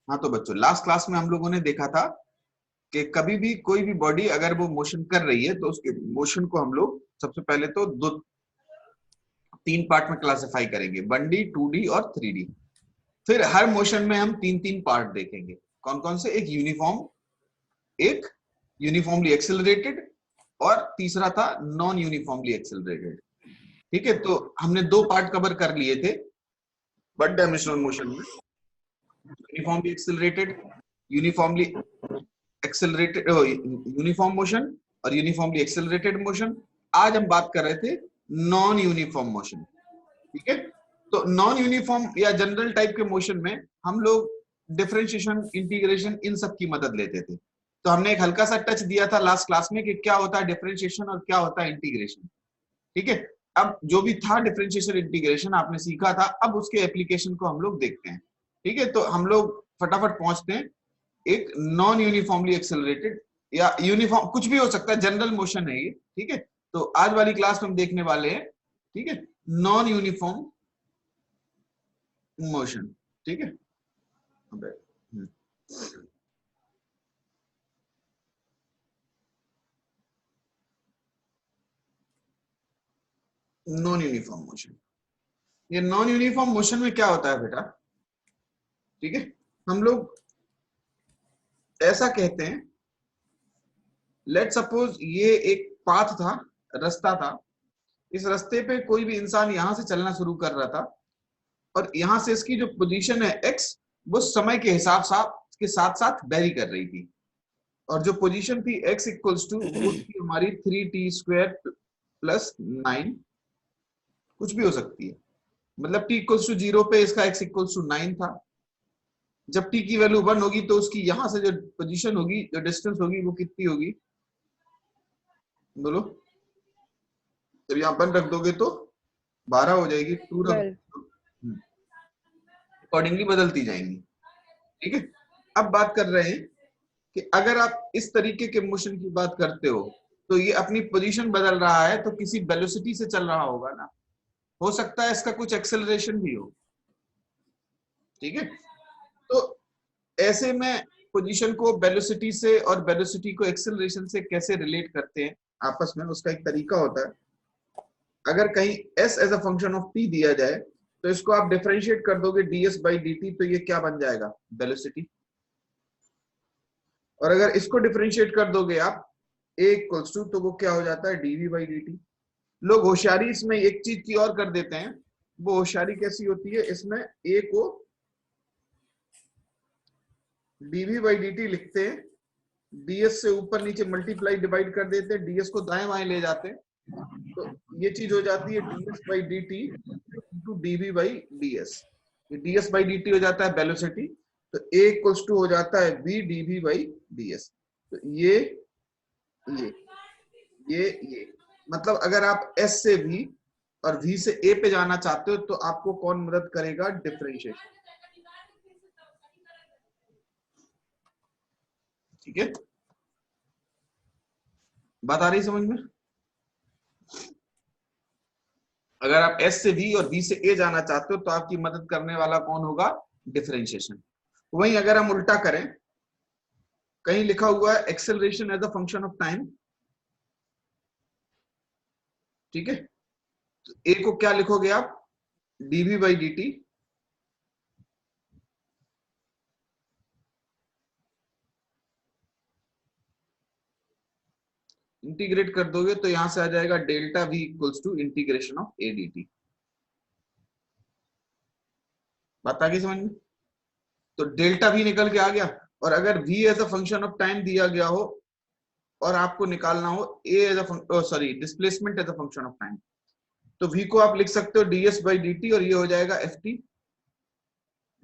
हाँ तो बच्चों, लास्ट क्लास में हम लोगों ने देखा था कि कभी भी कोई भी बॉडी अगर वो मोशन कर रही है तो उसके मोशन को हम लोग सबसे पहले तो तीन पार्ट में क्लासिफाई करेंगे, 1D 2D और 3D। फिर हर मोशन में हम तीन तीन पार्ट देखेंगे। कौन कौन से? एक यूनिफॉर्म, एक यूनिफॉर्मली एक्सेलरेटेड, और तीसरा था नॉन यूनिफॉर्मली एक्सेलरेटेड। ठीक है, तो हमने दो पार्ट कवर कर लिए थे वन डायमेंशनल मोशन में, uniformly accelerated, uniformly accelerated uniform motion और यूनिफॉर्मली एक्सेलरेटेड मोशन। आज हम बात कर रहे थे नॉन यूनिफॉर्म मोशन। ठीक है, तो नॉन यूनिफॉर्म या जनरल टाइप के मोशन में हम लोग डिफरेंशिएशन, इंटीग्रेशन, इन सब की मदद लेते थे। तो हमने एक हल्का सा टच दिया था लास्ट क्लास में कि क्या होता है डिफरेंशिएशन और क्या होता है इंटीग्रेशन। ठीक है, अब जो भी था डिफरेंशिएशन इंटीग्रेशन आपने सीखा था, अब उसके एप्लीकेशन को हम लोग देखते हैं। ठीक है, तो हम लोग फटाफट पहुंचते हैं। एक नॉन यूनिफॉर्मली एक्सेलरेटेड या यूनिफॉर्म, कुछ भी हो सकता है, जनरल मोशन है ये। ठीक है, तो आज वाली क्लास में हम देखने वाले हैं, ठीक है, नॉन यूनिफॉर्म मोशन। ठीक है, नॉन यूनिफॉर्म मोशन। ये नॉन यूनिफॉर्म मोशन में क्या होता है बेटा? ठीक है, हम लोग ऐसा कहते हैं, लेट सपोज ये एक पाथ था, रास्ता था। इस रास्ते पे कोई भी इंसान यहां से चलना शुरू कर रहा था और यहां से इसकी जो पोजीशन है एक्स, वो समय के हिसाब के साथ साथ वेरी कर रही थी। और जो पोजीशन थी x इक्वल्स टू, वो थी हमारी 3t² प्लस 9, कुछ भी हो सकती है। मतलब t इक्वल्स टू 0 पे इसका x इक्वल्स टू 9 था। जब t की वैल्यू 1 होगी तो उसकी यहां से जो पोजीशन होगी, जो डिस्टेंस होगी, वो कितनी होगी? बोलो। जब यहाँ 1 रख दोगे तो 12 हो जाएगी, 2 रख अकॉर्डिंगली बदलती जाएंगी। ठीक है, अब बात कर रहे हैं कि अगर आप इस तरीके के मोशन की बात करते हो तो ये अपनी पोजीशन बदल रहा है तो किसी वेलोसिटी से चल रहा होगा ना। हो सकता है इसका कुछ एक्सेलरेशन भी हो। ठीक है, तो ऐसे में पोजीशन को वेलोसिटी से और वेलोसिटी को एक्सेलरेशन से कैसे रिलेट करते हैं आपस में, उसका एक तरीका होता है। अगर कहीं s as a function of t दिया जाए तो इसको आप डिफरेंशिएट कर दोगे ds/dt, तो ये क्या बन जाएगा? वेलोसिटी। और अगर इसको डिफरेंशिएट कर दोगे आप a इक्वल्स टू, तो वो क्या हो जाता है? dv/dt। लोग होशियारी इसमें एक चीज की और कर देते हैं। वो होशियारी कैसी होती है? इसमें a को dv/dt लिखते हैं, ds से ऊपर नीचे मल्टीप्लाई डिवाइड कर देते हैं, ds को दाएं बाएं ले जाते हैं, तो ये चीज हो जाती है ds/dt इंटू dv/ds। ये ds/dt हो जाता है वेलोसिटी, तो a इक्वल्स टू हो जाता है v dv/ds। तो ये मतलब अगर आप s से v और v से a पे जाना चाहते हो तो आपको कौन मदद करेगा? डिफरेंशिएशन। ठीक है, बात आ रही समझ में? अगर आप s से v और v से a जाना चाहते हो तो आपकी मदद करने वाला कौन होगा? डिफरेंशिएशन। वहीं अगर हम उल्टा करें, कहीं लिखा हुआ है acceleration as a function of time. ठीक है, तो a को क्या लिखोगे आप? dv/dt इंटीग्रेट कर दोगे तो यहां से आ जाएगा delta v equals to integration of a dt। बात आ गई समझ में? तो डेल्टा v निकल के आ गया। और अगर v as a function of time दिया गया हो और आपको निकालना हो a as a displacement as a function of time, तो v को आप लिख सकते हो ds/dt और ये हो जाएगा ft।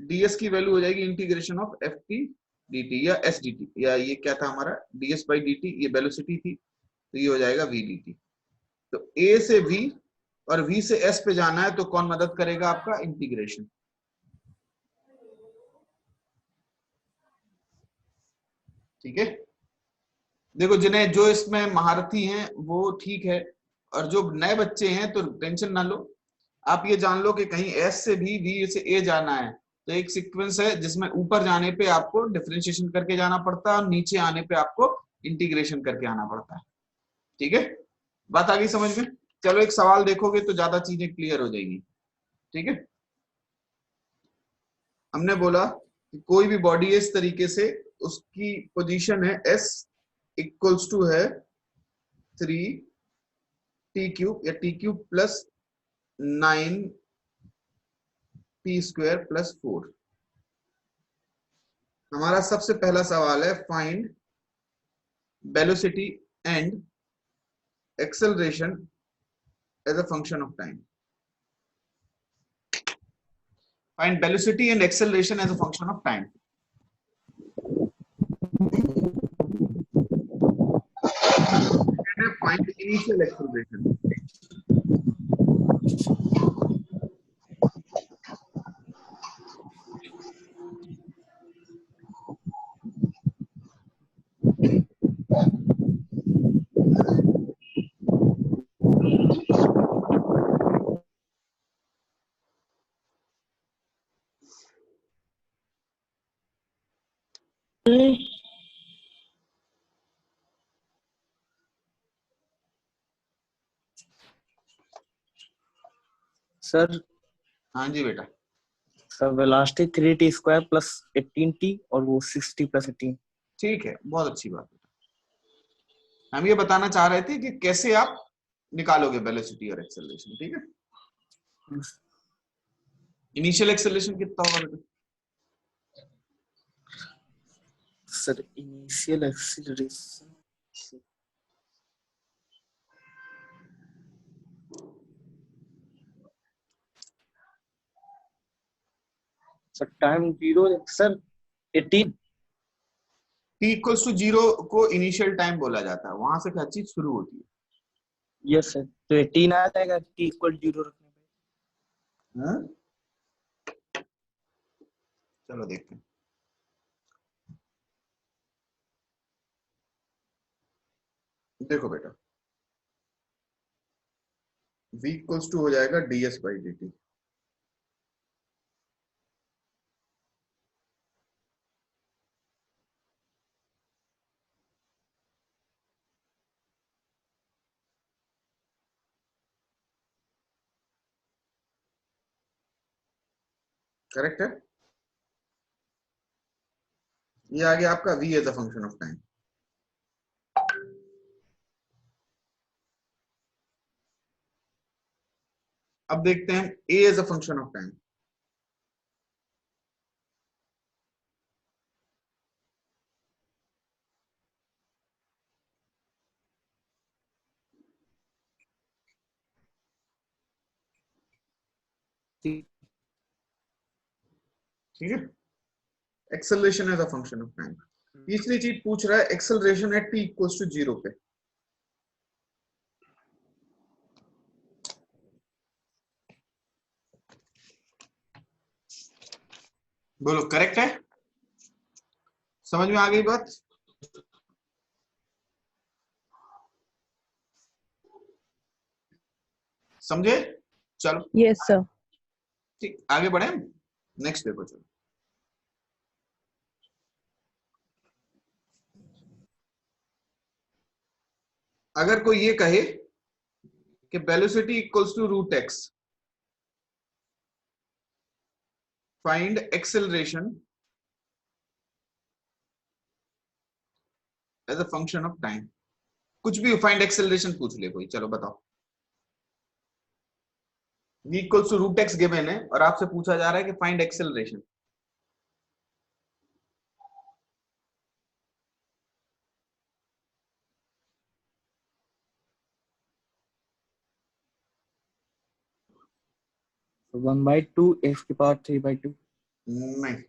ds की वैल्यू हो जाएगी इंटीग्रेशन ऑफ ft dt या s dt, या ये क्या था हमारा? ds/dt, ये वेलोसिटी थी, तो ये हो जाएगा v dt। तो a से v और v से s पे जाना है तो कौन मदद करेगा आपका? इंटीग्रेशन। ठीक है, देखो जिन्हें जो इसमें महारथी हैं वो ठीक है, और जो नए बच्चे हैं तो टेंशन ना लो। आप ये जान लो कि कहीं s से भी v से a जाना है तो एक सीक्वेंस है जिसमें ऊपर जाने पे आपको डिफरेंशिएशन करके जाना पड़ता है और नीचे आने पे आपको इंटीग्रेशन करके आना पड़ता है। ठीक है, बात आ गई समझ में? चलो एक सवाल देखोगे तो ज्यादा चीजें क्लियर हो जाएगी। ठीक है, हमने बोला कि कोई भी बॉडी इस तरीके से, उसकी पोजीशन है s इक्वल्स टू है 3t³ या t³ प्लस 9t² + 4। हमारा सबसे पहला सवाल है find velocity and acceleration as a function of time. Find velocity and acceleration as a function of time. Find initial acceleration. Sir हाँ जी बेटा। सर वेलोसिटी 3t² + 18t और वो 6t + 18। ठीक है, बहुत अच्छी बात है। हम ये बताना चाह रहे थे कि कैसे आप निकालोगे वेलोसिटी और एक्सेलरेशन। ठीक है, इनिशियल एक्सेलरेशन कितना होगा बेटा? Sir initial acceleration sir time 0 sir 18। t equals to 0 को इनिशियल टाइम बोला जाता है, वहां से क्या चीज शुरू होती है। यस सर, तो 18 आ जाएगा t = 0 रखने पे। हाँ? चलो देखते हैं। देखो बेटा, v इक्वल्स टू हो जाएगा ds/dt। करेक्ट है? ये आ गया आपका v as a function of time. अब देखते हैं a as a function of time. ठीक है, acceleration as a function of time. तीसरी चीज पूछ रहा है acceleration at t equals to 0 पे। बोलो करेक्ट है? समझ में आ गई बात? समझे? चलो यस सर। ठीक, आगे बढ़े। नेक्स्ट देखो, चलो अगर कोई ये कहे कि velocity equals to √x, find acceleration as a function of time. कुछ भी फाइंड एक्सेलरेशन पूछ ले कोई, चलो बताओ। v equals to √x given है और आपसे पूछा जा रहा है कि फाइंड एक्सेलरेशन। तो 1/2 x⁵3/2। नहीं,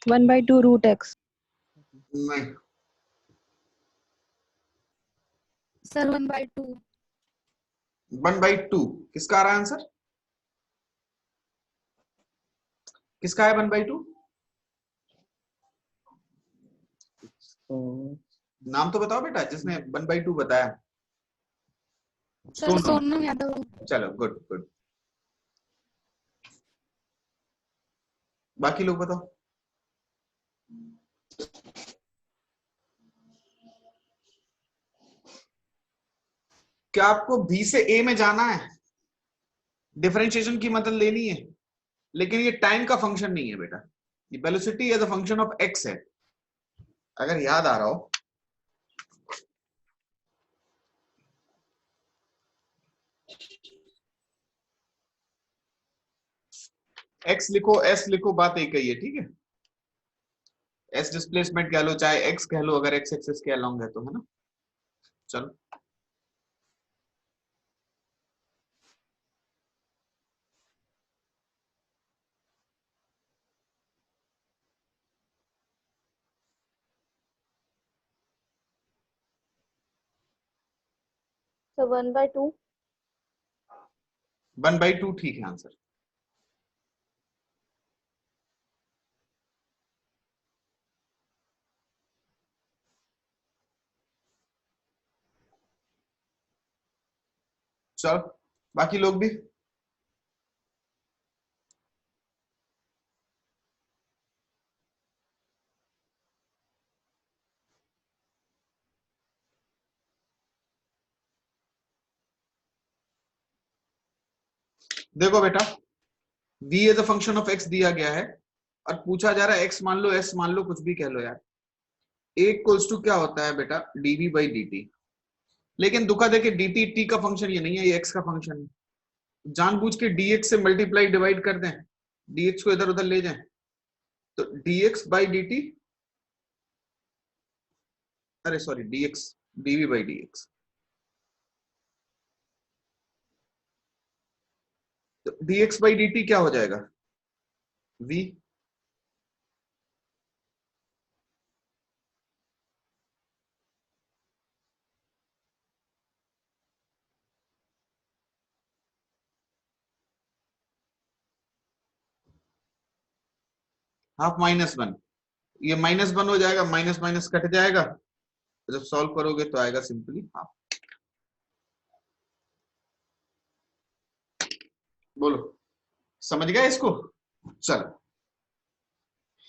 1/2 √x। नहीं, सर 1/2। 1/2 किसका आ रहा है आंसर? किसका है 1/2? तो नाम तो बताओ बेटा जिसने 1/2 बताया। सर सोनम यादव। चलो गुड गुड। बाकी लोग बताओ। क्या आपको बी से ए में जाना है? डिफरेंशिएशन की मदद लेनी है, लेकिन ये टाइम का फंक्शन नहीं है बेटा, ये velocity as a function of x है, अगर याद आ रहा हो। एक्स लिखो, एस लिखो, बात एक ही है, ठीक है। एस डिस्प्लेसमेंट कह लो, चाहे एक्स कह लो, अगर एक्स एक्सिस के अलोंग है तो, है ना। चलो So 1/2. 1/2 ठीक है आंसर। चलो बाकी लोग भी। देखो बेटा, v as a function of x दिया गया है और पूछा जा रहा है x मान लो, s मान लो, कुछ भी कह लो यार। a इक्वल्स टू क्या होता है बेटा, dv/dt। लेकिन दुखा देके dt t का फंक्शन ये नहीं है, ये x का फंक्शन है। जानबूझ के dx से मल्टीप्लाई डिवाइड कर दें, dx को इधर उधर ले जाएं, तो dx/dt, अरे सॉरी dx, dv/dx, तो dx/dt क्या हो जाएगा, v। हाफ -1, ये -1 हो जाएगा, माइनस माइनस कट जाएगा, तो जब सॉल्व करोगे तो आएगा सिंपली हाफ। बोलो समझ गए इसको। चलो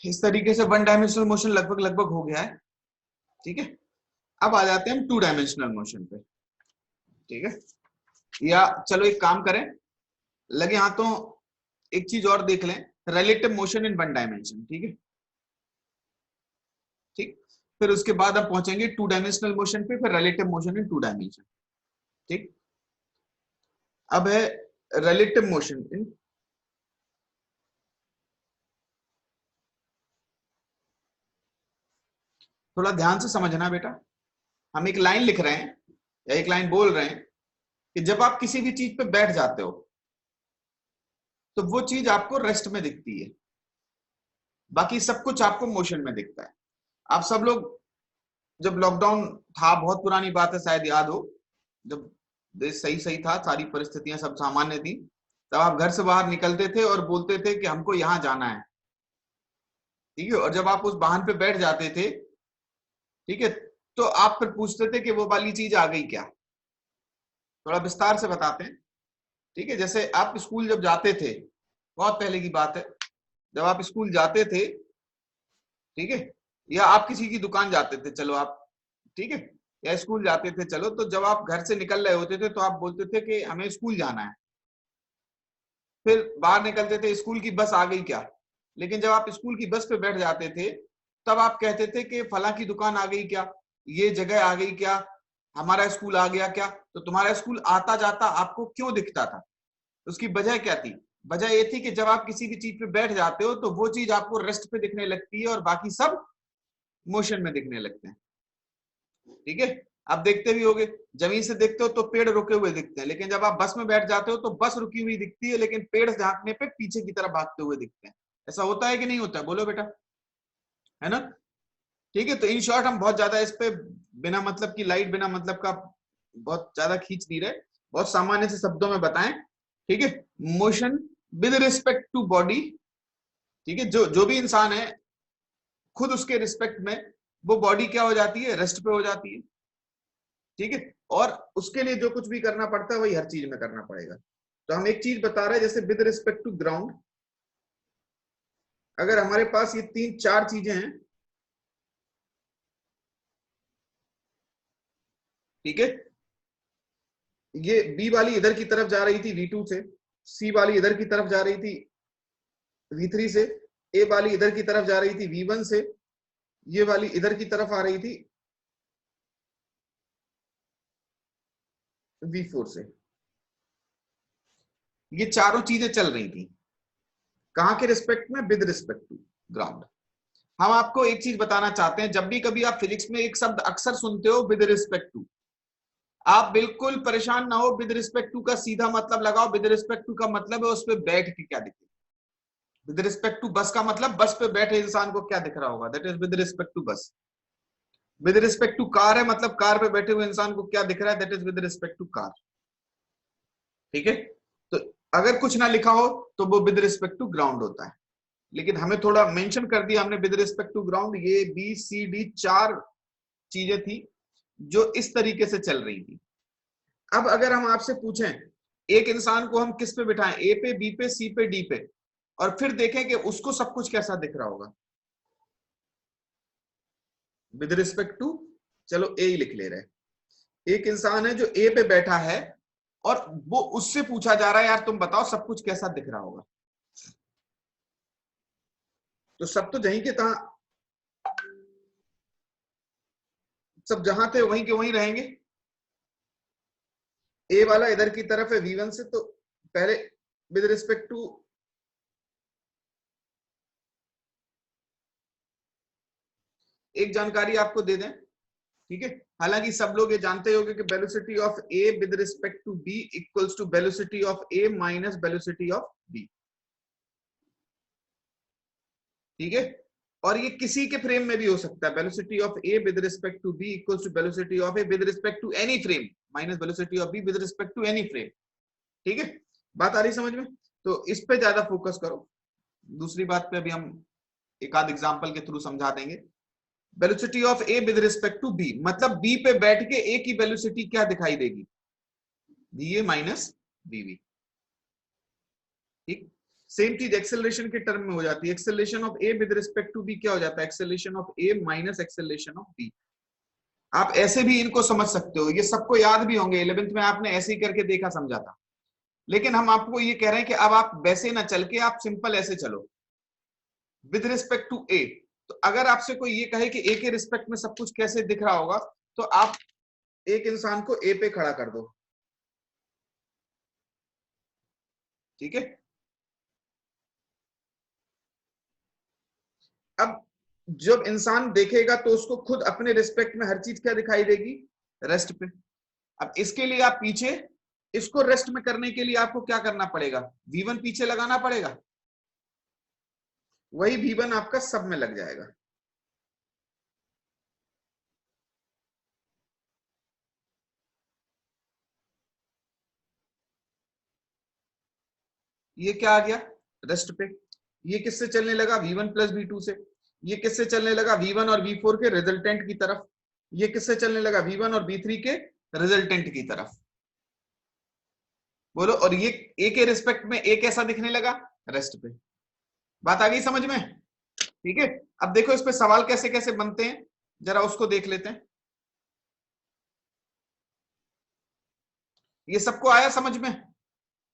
इस तरीके से वन डायमेंशनल मोशन लगभग लगभग हो गया है, ठीक है। अब आ जाते हैं हम टू डायमेंशनल मोशन पे, ठीक है। या चलो एक काम करें, लगे हाथों एक चीज और देख लें, relative motion in one dimension, ठीक है। ठीक, फिर उसके बाद हम पहुंचेंगे टू डायमेंशनल मोशन पे, फिर relative motion in two dimension, ठीक। अब है रिलेटिव मोशन इन, थोड़ा ध्यान से समझना बेटा। हम एक लाइन लिख रहे हैं या एक लाइन बोल रहे हैं कि जब आप किसी भी चीज पे बैठ जाते हो तो वो चीज आपको रेस्ट में दिखती है, बाकी सब कुछ आपको मोशन में दिखता है। आप सब लोग जब लॉकडाउन था, बहुत पुरानी बात है, शायद याद हो, जब देश सही सही था, सारी परिस्थितियां सब सामान्य थी, तब आप घर से बाहर निकलते थे और बोलते थे कि हमको यहां जाना है, ठीक है। और जब आप उस वाहन पे बैठ जाते थे, ठीक है, तो आप फिर पूछते थे कि वो वाली चीज आ गई क्या। थोड़ा विस्तार से बताते हैं, ठीक है। जैसे आप स्कूल जब जाते थे, बहुत पहले की बात है, जब आप स्कूल जाते थे, ठीक है, या आप किसी की दुकान जाते थे, चलो आप, ठीक है, या स्कूल जाते थे, चलो, तो जब आप घर से निकल रहे होते थे तो आप बोलते थे कि हमें स्कूल जाना है। फिर बाहर निकलते थे, स्कूल की बस आ गई क्या। लेकिन जब आप स्कूल की बस पे बैठ जाते थे, तब आप कहते थे कि फला की दुकान आ गई क्या, ये जगह आ गई क्या, हमारा स्कूल आ गया क्या। तो तुम्हारा स्कूल आता जाता आपको क्यों दिखता था, उसकी वजह क्या थी? वजह ये थी कि जब आप किसी भी चीज पे बैठ जाते हो तो वो चीज आपको रेस्ट पे दिखने लगती है और बाकी सब मोशन में दिखने लगते हैं, ठीक है। आप देखते भी होगे, जमीन से देखते हो तो पेड़ रुके हुए दिखते हैं, लेकिन जब आप बस में बैठ जाते हो तो बस रुकी हुई दिखती है, लेकिन पेड़ झांकने पे पीछे की तरफ भागते हुए दिखते हैं। ऐसा होता है कि नहीं होता है, बोलो बेटा, है ना। ठीक है, तो इन शॉर्ट हम बहुत ज्यादा इस पे बिना मतलब की लाइट, बिना मतलब का बहुत ज्यादा खींच नहीं रहे, बहुत सामान्य से शब्दों में बताएं, ठीक है। Motion with respect to body, ठीक है, जो भी इंसान है खुद उसके रिस्पेक्ट में वो बॉडी क्या हो जाती है, रेस्ट पे हो जाती है, ठीक है, और उसके लिए जो कुछ भी करना पड़ता है वही हर चीज में करना पड़ेगा। तो हम एक चीज बता रहे हैं, जैसे विद रिस्पेक्ट टू ग्राउंड, अगर हमारे पास ये 3-4 चीजें हैं, ठीक है, ये बी वाली इधर की तरफ जा रही थी V2 से, सी वाली इधर की तरफ जा रही थी V3 से, ए वाली इधर की तरफ जा रही थी V1 से, ये वाली इधर की तरफ आ रही थी V4 से। ये चारों चीजें चल रही थी कहां के रिस्पेक्ट में? With respect to ground. हम आपको एक चीज बताना चाहते हैं, जब भी कभी आप फिजिक्स में एक शब्द अक्सर सुनते हो विद रिस्पेक्ट टू, आप बिल्कुल परेशान ना हो। विद रिस्पेक्ट टू का सीधा मतलब लगाओ। विद रिस्पेक्ट टू का मतलब है उस पर बैठ के क्या दिखे। विद रिस्पेक्ट टू बस का मतलब बस पे बैठे इंसान को क्या दिख रहा होगा, that is with respect to bus. With respect to car है, मतलब कार पे बैठे हुए इंसान को क्या दिख रहा है, that is with respect to car. ठीक है, तो अगर कुछ ना लिखा हो तो वो विद रिस्पेक्ट टू ग्राउंड होता है, लेकिन हमें थोड़ा मेंशन कर दिया हमने विद रिस्पेक्ट टू ग्राउंड। ये बी सी डी 4 चीजें थी जो इस तरीके से चल रही थी। अब अगर हम आपसे पूछें एक इंसान को हम किस पे बिठाएं, ए पे, बी पे, सी पे, डी पे, और फिर देखें कि उसको सब कुछ कैसा दिख रहा होगा विद रिस्पेक्ट टू, चलो ए ही लिख ले रहे। एक इंसान है जो ए पे बैठा है और वो उससे पूछा जा रहा है यार तुम बताओ सब कुछ कैसा दिख रहा होगा, तो सब तो जहीं के तहां, सब जहां थे वहीं के वहीं रहेंगे। ए वाला इधर की तरफ है V1 से, तो पहले विद रिस्पेक्ट टू एक जानकारी आपको दे दें, ठीक है, हालांकि सब लोग ये जानते होंगे कि velocity of A with respect to B equals to velocity of A minus velocity of B. ठीक है, और ये किसी के फ्रेम में भी हो सकता है। Velocity of A with respect to B equals to velocity of A with respect to any frame minus velocity of B with respect to any frame. ठीक है, बात आ रही समझ में? तो इस पे ज्यादा फोकस करो, दूसरी बात पे अभी हम एक आध एग्जांपल के थ्रू समझा देंगे। Velocity of A with respect to B, मतलब बी पे बैठ के ए की वेलोसिटी क्या दिखाई देगी, va माइनस vv। ठीक, सेम चीज एक्सेलरेशन के टर्म में हो जाती है। Acceleration of A with respect to B क्या हो जाता है, acceleration of A minus acceleration of B. आप ऐसे भी इनको समझ सकते हो, ये सबको याद भी होंगे, 11th में आपने ऐसे ही करके देखा समझा था। लेकिन हम आपको ये कह रहे हैं कि अब आप वैसे ना चल के आप सिंपल ऐसे चलो विद रिस्पेक्ट टू ए। तो अगर आपसे कोई ये कहे कि ए के रिस्पेक्ट में सब कुछ कैसे दिख रहा होगा, तो आप एक इंसान को ए पे खड़ा कर दो। ठीक है, अब जब इंसान देखेगा तो उसको खुद अपने रिस्पेक्ट में हर चीज क्या दिखाई देगी, रेस्ट पे। अब इसके लिए आप पीछे इसको रेस्ट में करने के लिए आपको क्या करना पड़ेगा, V1 पीछे लगाना पड़ेगा, वही V1 आपका सब में लग जाएगा। ये क्या आ गया, रेस्ट पे। ये किससे चलने लगा, V1 प्लस V2 से। ये किससे चलने लगा, V1 और V4 के रिजल्टेंट की तरफ। ये किससे चलने लगा, V1 और V3 के रिजल्टेंट की तरफ। बोलो, और ये ए के रिस्पेक्ट में ए कैसा दिखने लगा, रेस्ट पे। बात आ गई समझ में? ठीक है, अब देखो इस पे सवाल कैसे कैसे बनते हैं, जरा उसको देख लेते हैं। ये सबको आया समझ में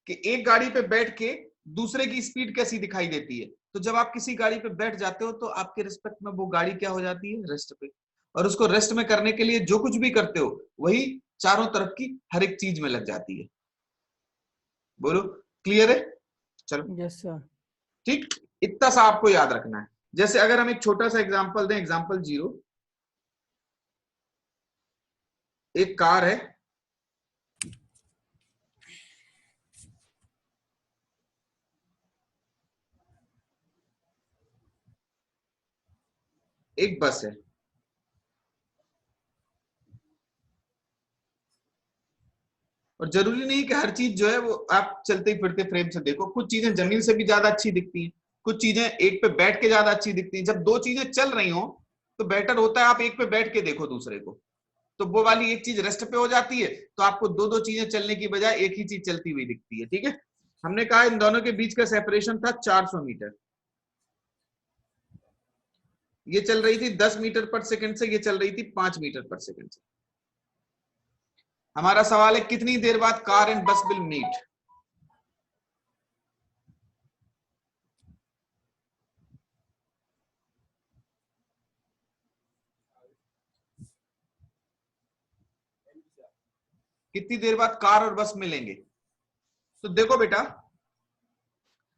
कि एक गाड़ी पे बैठ के दूसरे की स्पीड कैसी दिखाई देती है? तो जब आप किसी गाड़ी पे बैठ जाते हो तो आपके रिस्पेक्ट में वो गाड़ी क्या हो जाती है, रेस्ट पे। और उसको रेस्ट में करने के लिए जो कुछ भी करते हो वही चारों तरफ की हर एक चीज में लग जाती है। बोलो, क्लियर है? चलो, यस सर। ठीक, इतना सा आपको याद रखना है। जैसे अगर हम एक छोटा सा एग्जांपल दें, एग्जांपल 0, एक कार है, एक बस है, और जरूरी नहीं कि हर चीज जो है वो आप चलते फिरते फ्रेम से देखो। कुछ चीजें जमीन से भी ज्यादा अच्छी दिखती हैं, कुछ चीजें एक पे बैठ के ज्यादा अच्छी दिखती हैं। जब दो चीजें चल रही हो तो बेटर होता है आप एक पे बैठ के देखो दूसरे को। तो वो वाली एक चीज रेस्ट पे हो जाती है, तो आपको दो दो चीजें चलने की बजाय एक ही चीज चलती हुई दिखती है। ठीक है, हमने कहा इन दोनों के बीच का सेपरेशन था 400 मीटर। ये चल रही थी 10 मीटर पर सेकंड से, ये चल रही थी 5 मीटर पर सेकंड से। हमारा सवाल है कितनी देर बाद कार एंड बस विल मीट। कितनी देर बाद कार और बस मिलेंगे। तो देखो बेटा,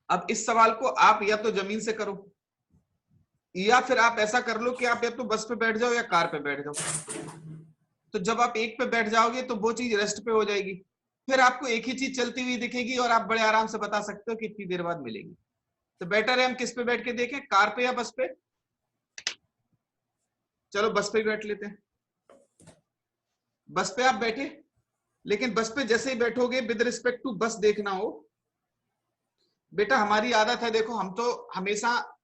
अब इस सवाल को आप या तो जमीन से करो, या फिर आप ऐसा कर लो कि आप या तो बस पे बैठ जाओ या कार पे बैठ जाओ। तो जब आप एक पे बैठ जाओगे तो वो चीज रेस्ट पे हो जाएगी, फिर आपको एक ही चीज चलती हुई दिखेगी और आप बड़े आराम से बता सकते हो कि कितनी देर बाद मिलेगी। तो बेटर है हम किस पे बैठ के देखें, कार पे या बस पे। चलो बस पे बैठ लेते हैं। बस पे आप बैठे, लेकिन बस पे जैसे ही बैठोगे विद रिस्पेक्ट टू बस देखना हो। बेटा हमारी आदत है, देखो हम तो हमेशा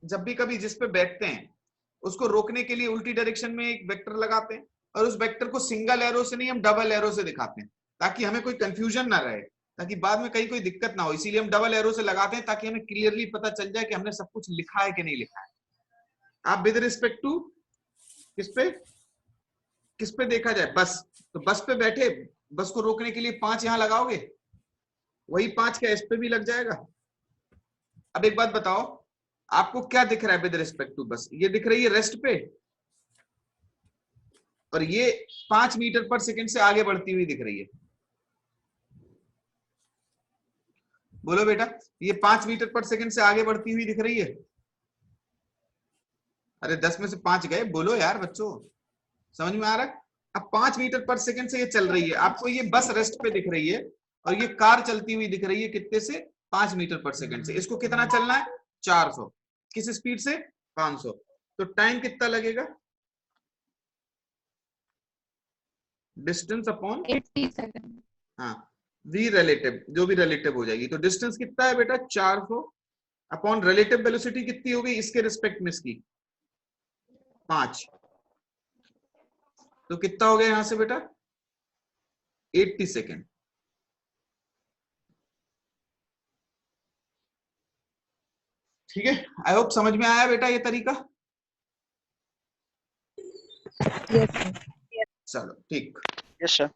जब भी कभी जिस पे बैठते हैं उसको रोकने के लिए उल्टी डायरेक्शन में एक वेक्टर लगाते हैं, और उस वेक्टर को सिंगल एरो से नहीं हम डबल एरो से दिखाते हैं, ताकि हमें कोई कंफ्यूजन ना रहे, ताकि बाद में कहीं कोई दिक्कत ना हो। इसीलिए हम डबल एरो से लगाते हैं ताकि हमें क्लियरली पता चल जाए कि हमने सब कुछ लिखा है कि नहीं लिखा है। आप विद रिस्पेक्ट टू किस पे देखा जाए, बस। तो बस पे बैठे, बस को रोकने के लिए 5 यहां लगाओगे, वही 5 क्या इस पे भी लग जाएगा। अब एक बात बताओ, आपको क्या दिख रहा है विद रिस्पेक्ट टू बस? ये दिख रही है रेस्ट पे, और ये 5 मीटर पर सेकंड से आगे बढ़ती हुई दिख रही है। बोलो बेटा, ये 5 मीटर पर सेकंड से आगे बढ़ती हुई दिख रही है। अरे 10 में से 5 गए, बोलो यार बच्चों, समझ में आ रहा है? अब 5 मीटर पर सेकंड से ये चल रही है, आपको ये बस रेस्ट पे दिख रही है, और ये कार चलती हुई दिख रही है कितने से? 5 मीटर पर सेकंड से। इसको कितना चलना है? 400। किस स्पीड से? 500। तो टाइम कितना लगेगा? Distance upon 80 second. हाँ, वी रिलेटिव, जो भी रिलेटिव हो जाएगी। तो डिस्टेंस कितना है बेटा? 400 अपॉन रिलेटिव वेलोसिटी कितनी हो गई इसके रिस्पेक्ट में इसकी? 5। तो कितना हो गया यहां से बेटा? 80 सेकेंड। ठीक है, आई होप समझ में आया बेटा ये तरीका। Yes sir. चलो ठीक। Yes sir.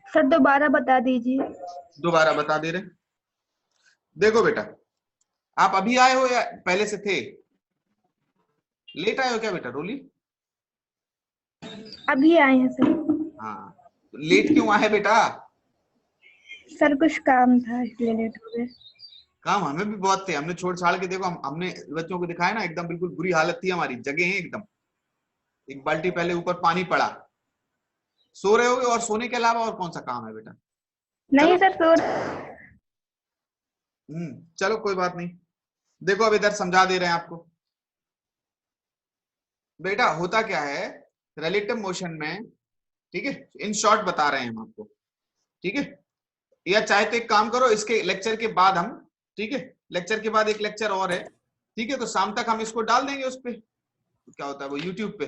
सर दोबारा बता दीजिए। दोबारा बता दे रहे। देखो बेटा, आप अभी आए हो या पहले से थे? लेट आए हो क्या बेटा रोली? अभी आए हैं सर। हाँ, तो लेट क्यों आए बेटा? सर कुछ काम था इसलिए लेट हो गए। काम हमें भी बहुत थे, हमने छोड़ छाड़ के, देखो हमने बच्चों को दिखाया ना, एकदम बिल्कुल बुरी हालत थी हमारी, जगह है एकदम। एक बाल्टी पहले ऊपर पानी पड़ा। सो रहे होगे, और सोने के अलावा और कौन सा काम है बेटा? नहीं चलो। सर सो चलो कोई बात नहीं। देखो अब इधर समझा दे रहे हैं आपको। बेटा होता क्या है रिलेटिव मोशन में, ठीक है, इन शॉर्ट बता रहे हैं हम आपको, ठीक है। या चाहे तो एक काम करो, इसके लेक्चर के बाद हम, ठीक है, लेक्चर के बाद एक लेक्चर और है, ठीक है, तो शाम तक हम इसको डाल देंगे उस पे, क्या होता है वो यूट्यूब पे,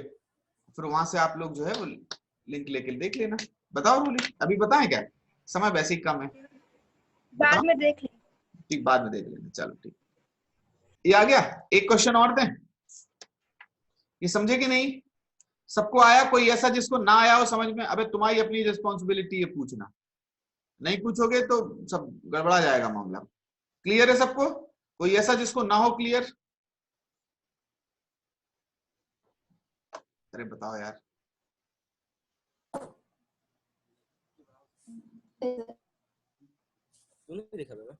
फिर वहां से आप लोग जो है वो लिंक लेके देख लेना। बताओ रूली, अभी बताएं क्या? समय वैसे ही कम है। बताओ। बाद में देख लेंगे। ठीक, बाद में देख लेना, चलो ठीक। ये आ गया। एक क्वेश्चन और दें, ये समझे कि नहीं? सबको आया? कोई ऐसा जिसको ना आया हो समझ में? अबे तुम्हारी अपनी रिस्पॉन्सिबिलिटी है पूछना, नहीं पूछोगे तो सब गड़बड़ा जाएगा मामला। क्लियर है सबको? कोई ऐसा जिसको ना हो क्लियर? अरे बताओ यार। तूने भी देखा था?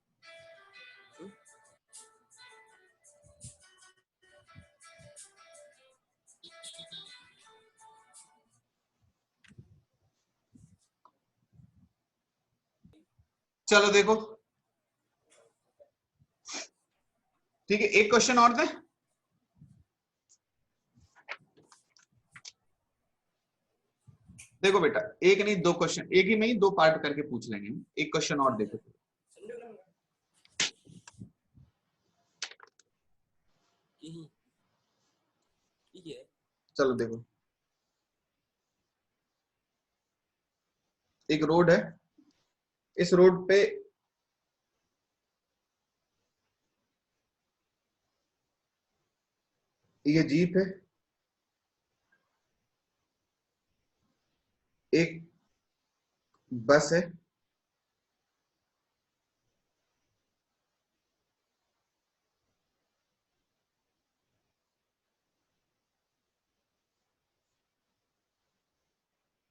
चलो देखो, ठीक है, एक क्वेश्चन और दे। देखो बेटा, एक नहीं दो क्वेश्चन, एक ही में ही दो पार्ट करके पूछ लेंगे। एक क्वेश्चन और देखो। ठीक है। चलो देखो, एक रोड है, इस रोड पे ये जीप है, एक बस है,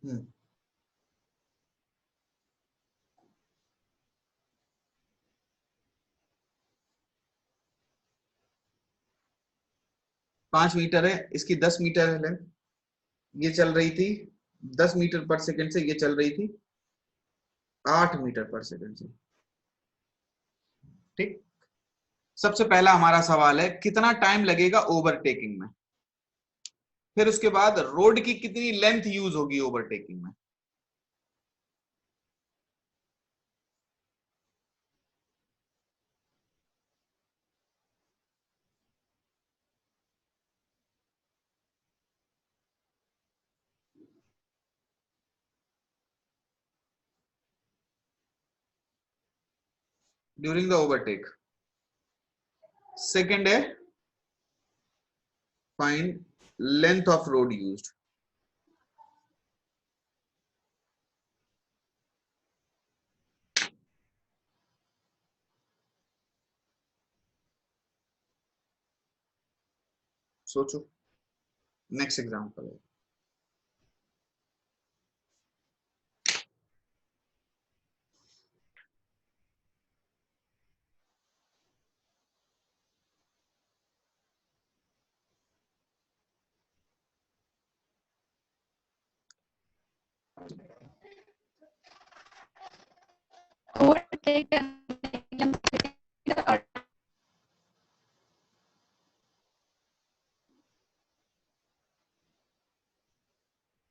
हम्म, 5 मीटर है, इसकी 10 मीटर है लेंथ, ये चल रही थी 10 मीटर पर सेकंड से, ये चल रही थी 8 मीटर पर सेकंड से। ठीक, सबसे पहला हमारा सवाल है कितना टाइम लगेगा ओवरटेकिंग में, फिर उसके बाद रोड की कितनी लेंथ यूज होगी ओवरटेकिंग में। During the overtake. सेकंड है find length of road used. सोचो, नेक्स्ट एग्जांपल है। overtake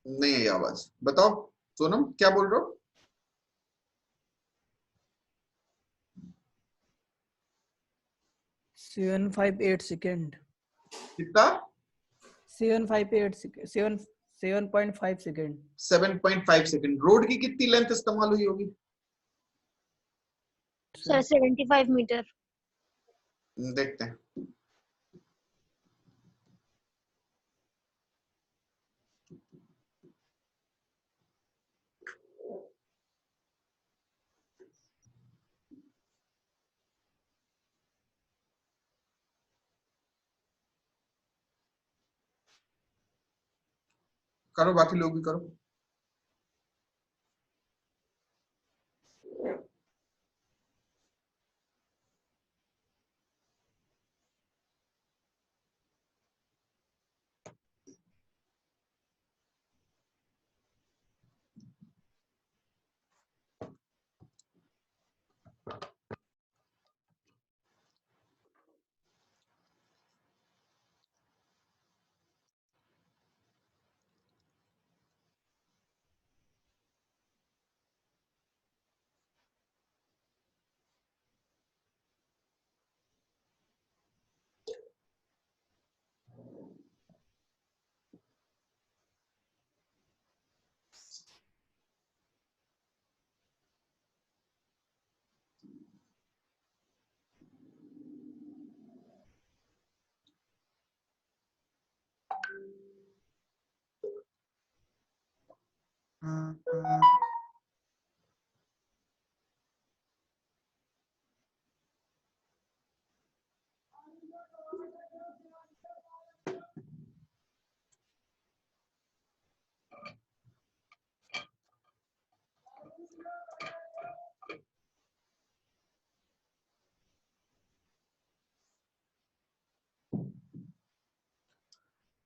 नहीं है आवाज, बताओ सोनम क्या बोल रहे हो। 758 सेकेंड। कितना? 758 सेकेंड, 7.5 सेकेंड। 7.5 सेकंड। रोड की कितनी लेंथ इस्तेमाल हुई होगी? Sir 75 metre. देखते हैं। करो, बाकी लोग भी करो।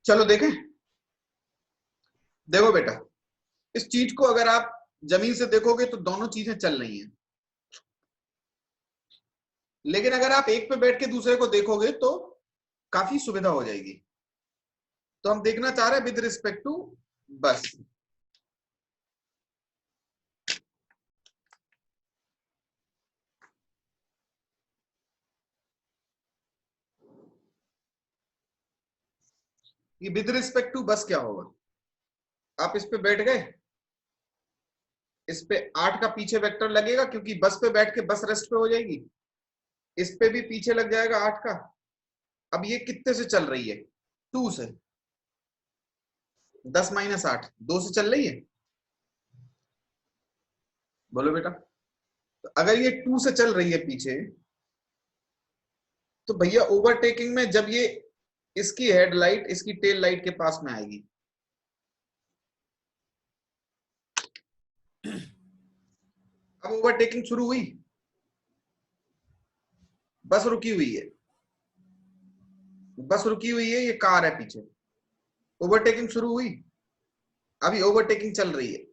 चलो देखें। देखो बेटा, इस चीज को अगर आप जमीन से देखोगे तो दोनों चीजें चल रही हैं, लेकिन अगर आप एक पे बैठ के दूसरे को देखोगे तो काफी सुविधा हो जाएगी। तो हम देखना चाह रहे हैं विद रिस्पेक्ट टू बस। ये विद रिस्पेक्ट टू बस क्या होगा? आप इस पे बैठ गए, इस पे 8 का पीछे वेक्टर लगेगा क्योंकि बस पे बैठ के बस रेस्ट पे हो जाएगी, इस पे भी पीछे लग जाएगा 8 का। अब ये कितने से चल रही है? 2 से। 10 - 8 2 से चल रही है, बोलो बेटा। तो अगर ये 2 से चल रही है पीछे, तो भैया ओवरटेकिंग में जब ये इसकी हेडलाइट इसकी टेल लाइट के पास में आएगी, अब ओवरटेकिंग शुरू हुई, बस रुकी हुई है, बस रुकी हुई है, ये कार है पीछे, ओवरटेकिंग शुरू हुई, अभी ओवरटेकिंग चल रही है,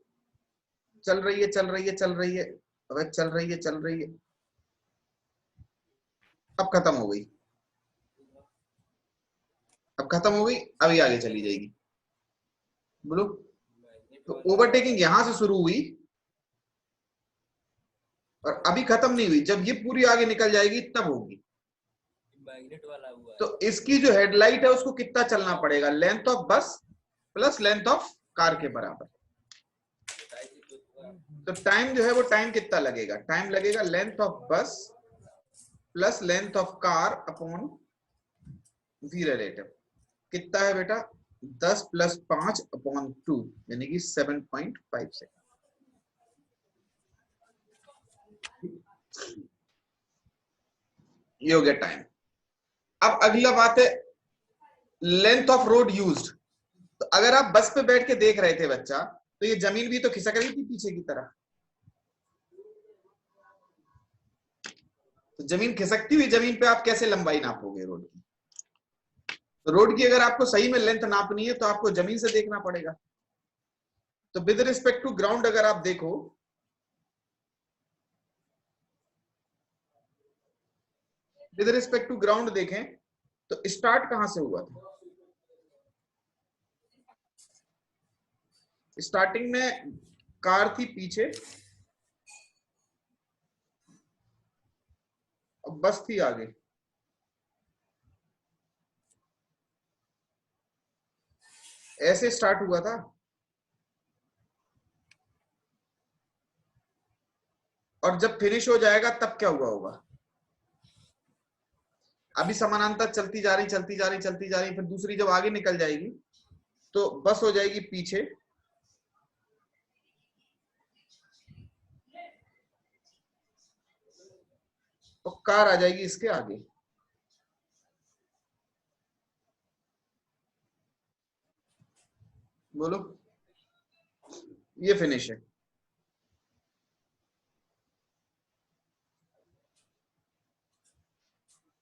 चल रही है, चल रही है, चल रही है, अब चल रही है, चल रही है, अब खत्म हो गई, अब खत्म हो गई, अभी आगे चली जाएगी, बोलो। तो ओवरटेकिंग यहां से शुरू हुई और अभी खत्म नहीं हुई, जब ये पूरी आगे निकल जाएगी तब होगी। मैग्नेट वाला हुआ है। तो इसकी जो हेडलाइट है उसको कितना चलना पड़ेगा? Length of bus plus length of car के बराबर। तो टाइम जो है वो टाइम कितना लगेगा? टाइम लगेगा length of bus plus length of car upon V relative. कितना है बेटा? 10 + 5 अपॉन 2 यानी कि 7.5 सेकंड। ये हो गया टाइम। अब अगला बात है लेंथ ऑफ रोड यूज्ड। तो अगर आप बस पे बैठ के देख रहे थे बच्चा, तो ये जमीन भी तो खिसक रही थी पीछे की तरफ। तो जमीन खिसकती हुई जमीन पे आप कैसे लंबाई नापोगे रोड की? तो रोड की अगर आपको सही में लेंथ नापनी है तो आपको जमीन से देखना पड़ेगा। तो विद रिस्पेक्ट टू ग्राउंड अगर आप देखो, विद रिस्पेक्ट टू ग्राउंड देखें तो स्टार्ट कहां से हुआ था? स्टार्टिंग में कार थी पीछे और बस थी आगे। ऐसे स्टार्ट हुआ था और जब फिनिश हो जाएगा तब क्या हुआ होगा? अभी समानांतर चलती जा रही, चलती जा रही, चलती जा रही, फिर दूसरी जब आगे निकल जाएगी तो बस हो जाएगी पीछे और कार आ जाएगी इसके आगे। बोलो, ये फिनिश है।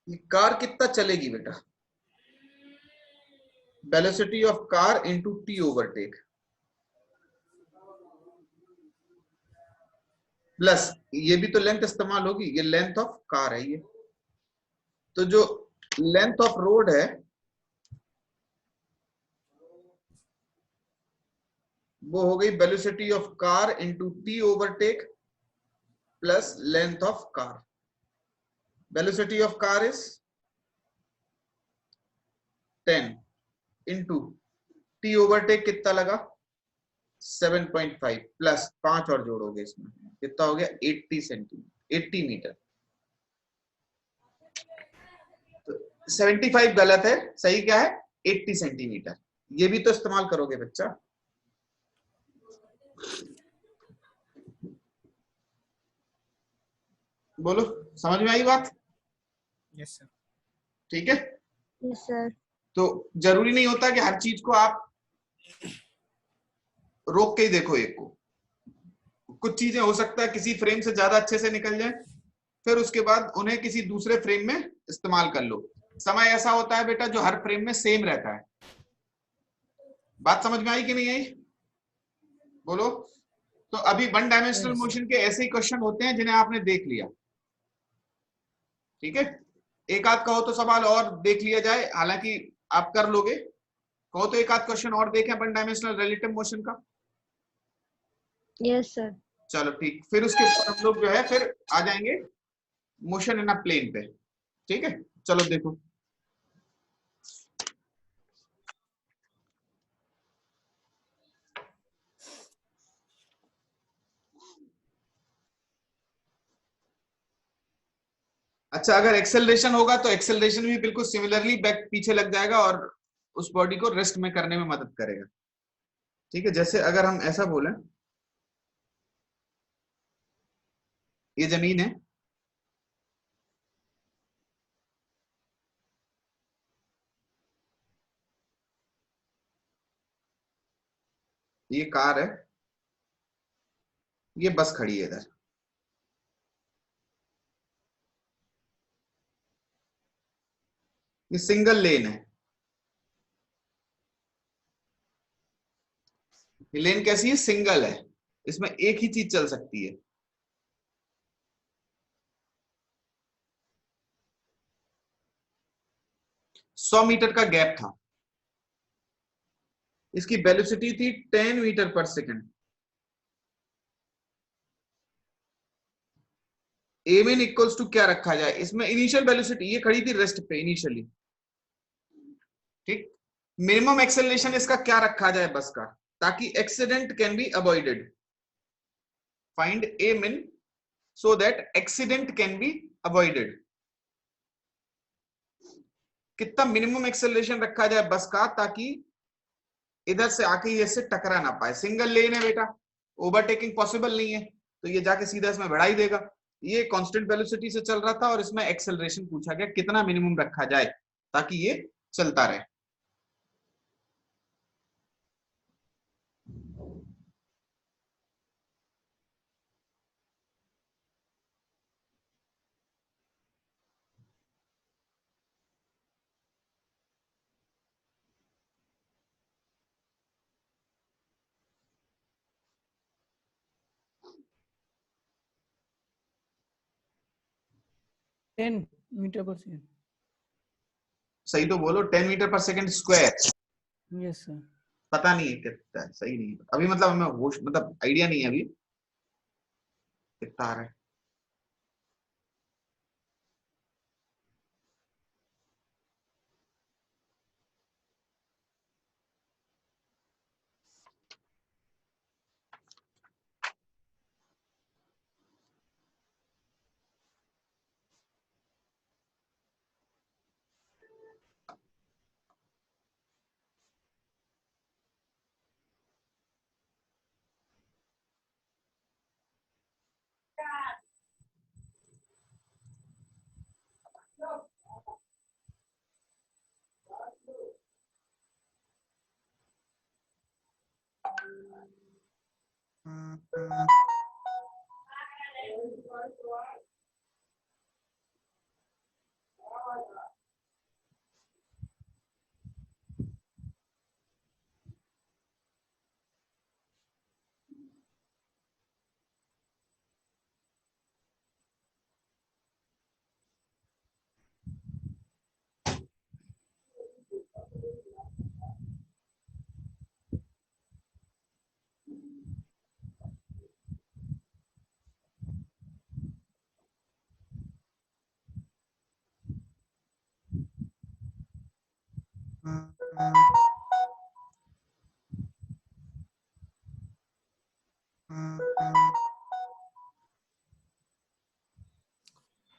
ये कार कितना चलेगी बेटा? Velocity of car into T overtake plus ये भी तो लेंथ इस्तेमाल होगी, ये लेंथ ऑफ कार है ये। तो जो लेंथ ऑफ रोड है वो हो गई velocity of car into T overtake plus length of car. Velocity of car is 10 into T overtake कितना लगा? 7.5 प्लस 5 और जोड़ोगे इसमें कितना हो गया? 80 सेंटीमीटर, 80 मीटर। तो 75 गलत है, सही क्या है? 80 सेंटीमीटर। ये भी तो इस्तेमाल करोगे बच्चा। बोलो, समझ में आई बात? Yes sir. ठीक है। Yes sir. तो जरूरी नहीं होता कि हर चीज को आप रोक के ही देखो एक को। कुछ चीजें हो सकता है किसी फ्रेम से ज्यादा अच्छे से निकल जाए, फिर उसके बाद उन्हें किसी दूसरे फ्रेम में इस्तेमाल कर लो। समय ऐसा होता है बेटा जो हर फ्रेम में सेम रहता है। बात समझ में आई कि नहीं आई? बोलो। तो अभी 1 डायमेंशनल मोशन के ऐसे ही क्वेश्चन होते हैं जिन्हें आपने देख लिया, ठीक है। एक आध कहो तो सवाल और देख लिया जाए, हालांकि आप कर लोगे। कहो तो एक आध क्वेश्चन और देखें 1 डायमेंशनल रिलेटिव मोशन का। Yes sir. चलो ठीक, फिर उसके ऊपर हम लोग जो है फिर आ जाएंगे मोशन इन अ प्लेन पे। ठीक है, चलो देखो। अच्छा, अगर एक्सेलरेशन होगा तो एक्सेलरेशन भी बिल्कुल सिमिलरली बैक पीछे लग जाएगा और उस बॉडी को रेस्ट में करने में मदद करेगा। ठीक है, जैसे अगर हम ऐसा बोलें, ये जमीन है, ये कार है, ये बस खड़ी है इधर। ये सिंगल लेन है। ये लेन कैसी है? सिंगल है, इसमें एक ही चीज चल सकती है। सौ मीटर का गैप था, इसकी वेलोसिटी थी 10 मीटर पर सेकंड। एम इक्वल्स टू क्या रखा जाए इसमें? इनिशियल वेलोसिटी, ये खड़ी थी रेस्ट पे इनिशियली, ठीक। मिनिमम एक्सेलरेशन इसका क्या रखा जाए बस का, ताकि accident can be avoided. Find a min so that accident can be avoided. कितना मिनिमम एक्सेलरेशन रखा जाए बस का ताकि इधर से आके ये इससे टकरा ना पाए। सिंगल लेन है बेटा, ओवरटेकिंग पॉसिबल नहीं है, तो ये जाके सीधा इसमें बढ़ा ही देगा। ये कांस्टेंट वेलोसिटी से चल रहा था और इसमें एक्सेलरेशन पूछा गया कितना मिनिमम रखा जाए ताकि ये चलता रहे। Ten metre per second. सही तो बोलो, 10 मीटर पर सेकंड स्क्वायर। Yes sir. पता नहीं है कितना है, सही नहीं है अभी, मतलब हमें होश, मतलब आइडिया नहीं है अभी कितना आ रहा है।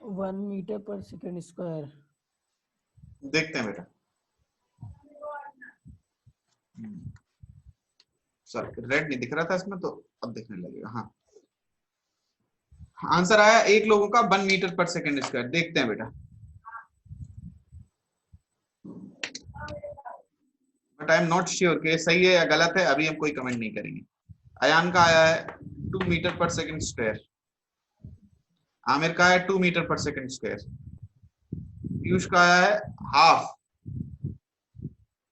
One metre per second square. देखते हैं बेटा। सॉरी, रेड नहीं दिख रहा था इसमें, तो अब दिखने लगेगा। हाँ, आंसर आया एक लोगों का 1 मीटर पर सेकंड स्क्वायर। देखते हैं बेटा, but I am not sure कि सही है या गलत है, अभी हम कोई कमेंट नहीं करेंगे। अयान का आया है 2 मीटर पर सेकंड स्क्वायर, आमिर का है 2 मीटर पर सेकंड स्क्वायर, पीयूष का आया है हाफ।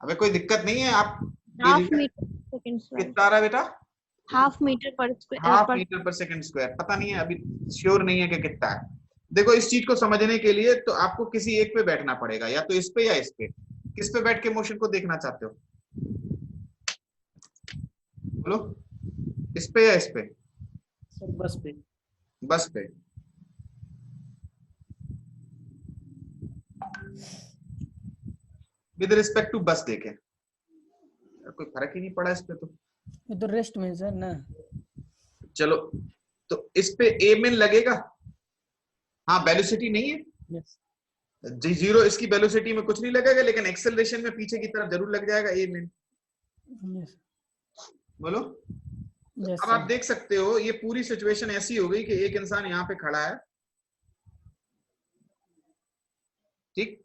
अबे कोई दिक्कत नहीं है, आप हाफ मीटर सेकंड स्क्वायर। कितना आ रहा है बेटा? हाफ मीटर पर स्क्वायर। हाफ मीटर पर सेकंड स्क्वायर, पता नहीं है अभी, श्योर नहीं है कि कितना है। देखो, इस चीज को समझने के लिए तो आपको किसी एक पे बैठना पड़ेगा, या तो इस पे या इस पे। किस पे बैठ के मोशन को देखना चाहते हो? बोलो, इस पे या इस पे? सर बस पे। बस पे। विद रिस्पेक्ट टू बस देखें, कोई फर्क ही नहीं पड़ा इस पे तो। ये तो रेस्ट में सर ना। चलो, तो इस पे ए मिन लगेगा। हाँ, वेलोसिटी नहीं है, Yes. जी जीरो इसकी वेलोसिटी में कुछ नहीं लगेगा, लेकिन एक्सेलरेशन में पीछे की तरफ जरूर लग जाएगा ए मिन। Yes. बोलो। Yes, अब sir. आप देख सकते हो ये पूरी सिचुएशन ऐसी हो गई कि एक इंसान यहाँ पे खड़ा है, ठीक,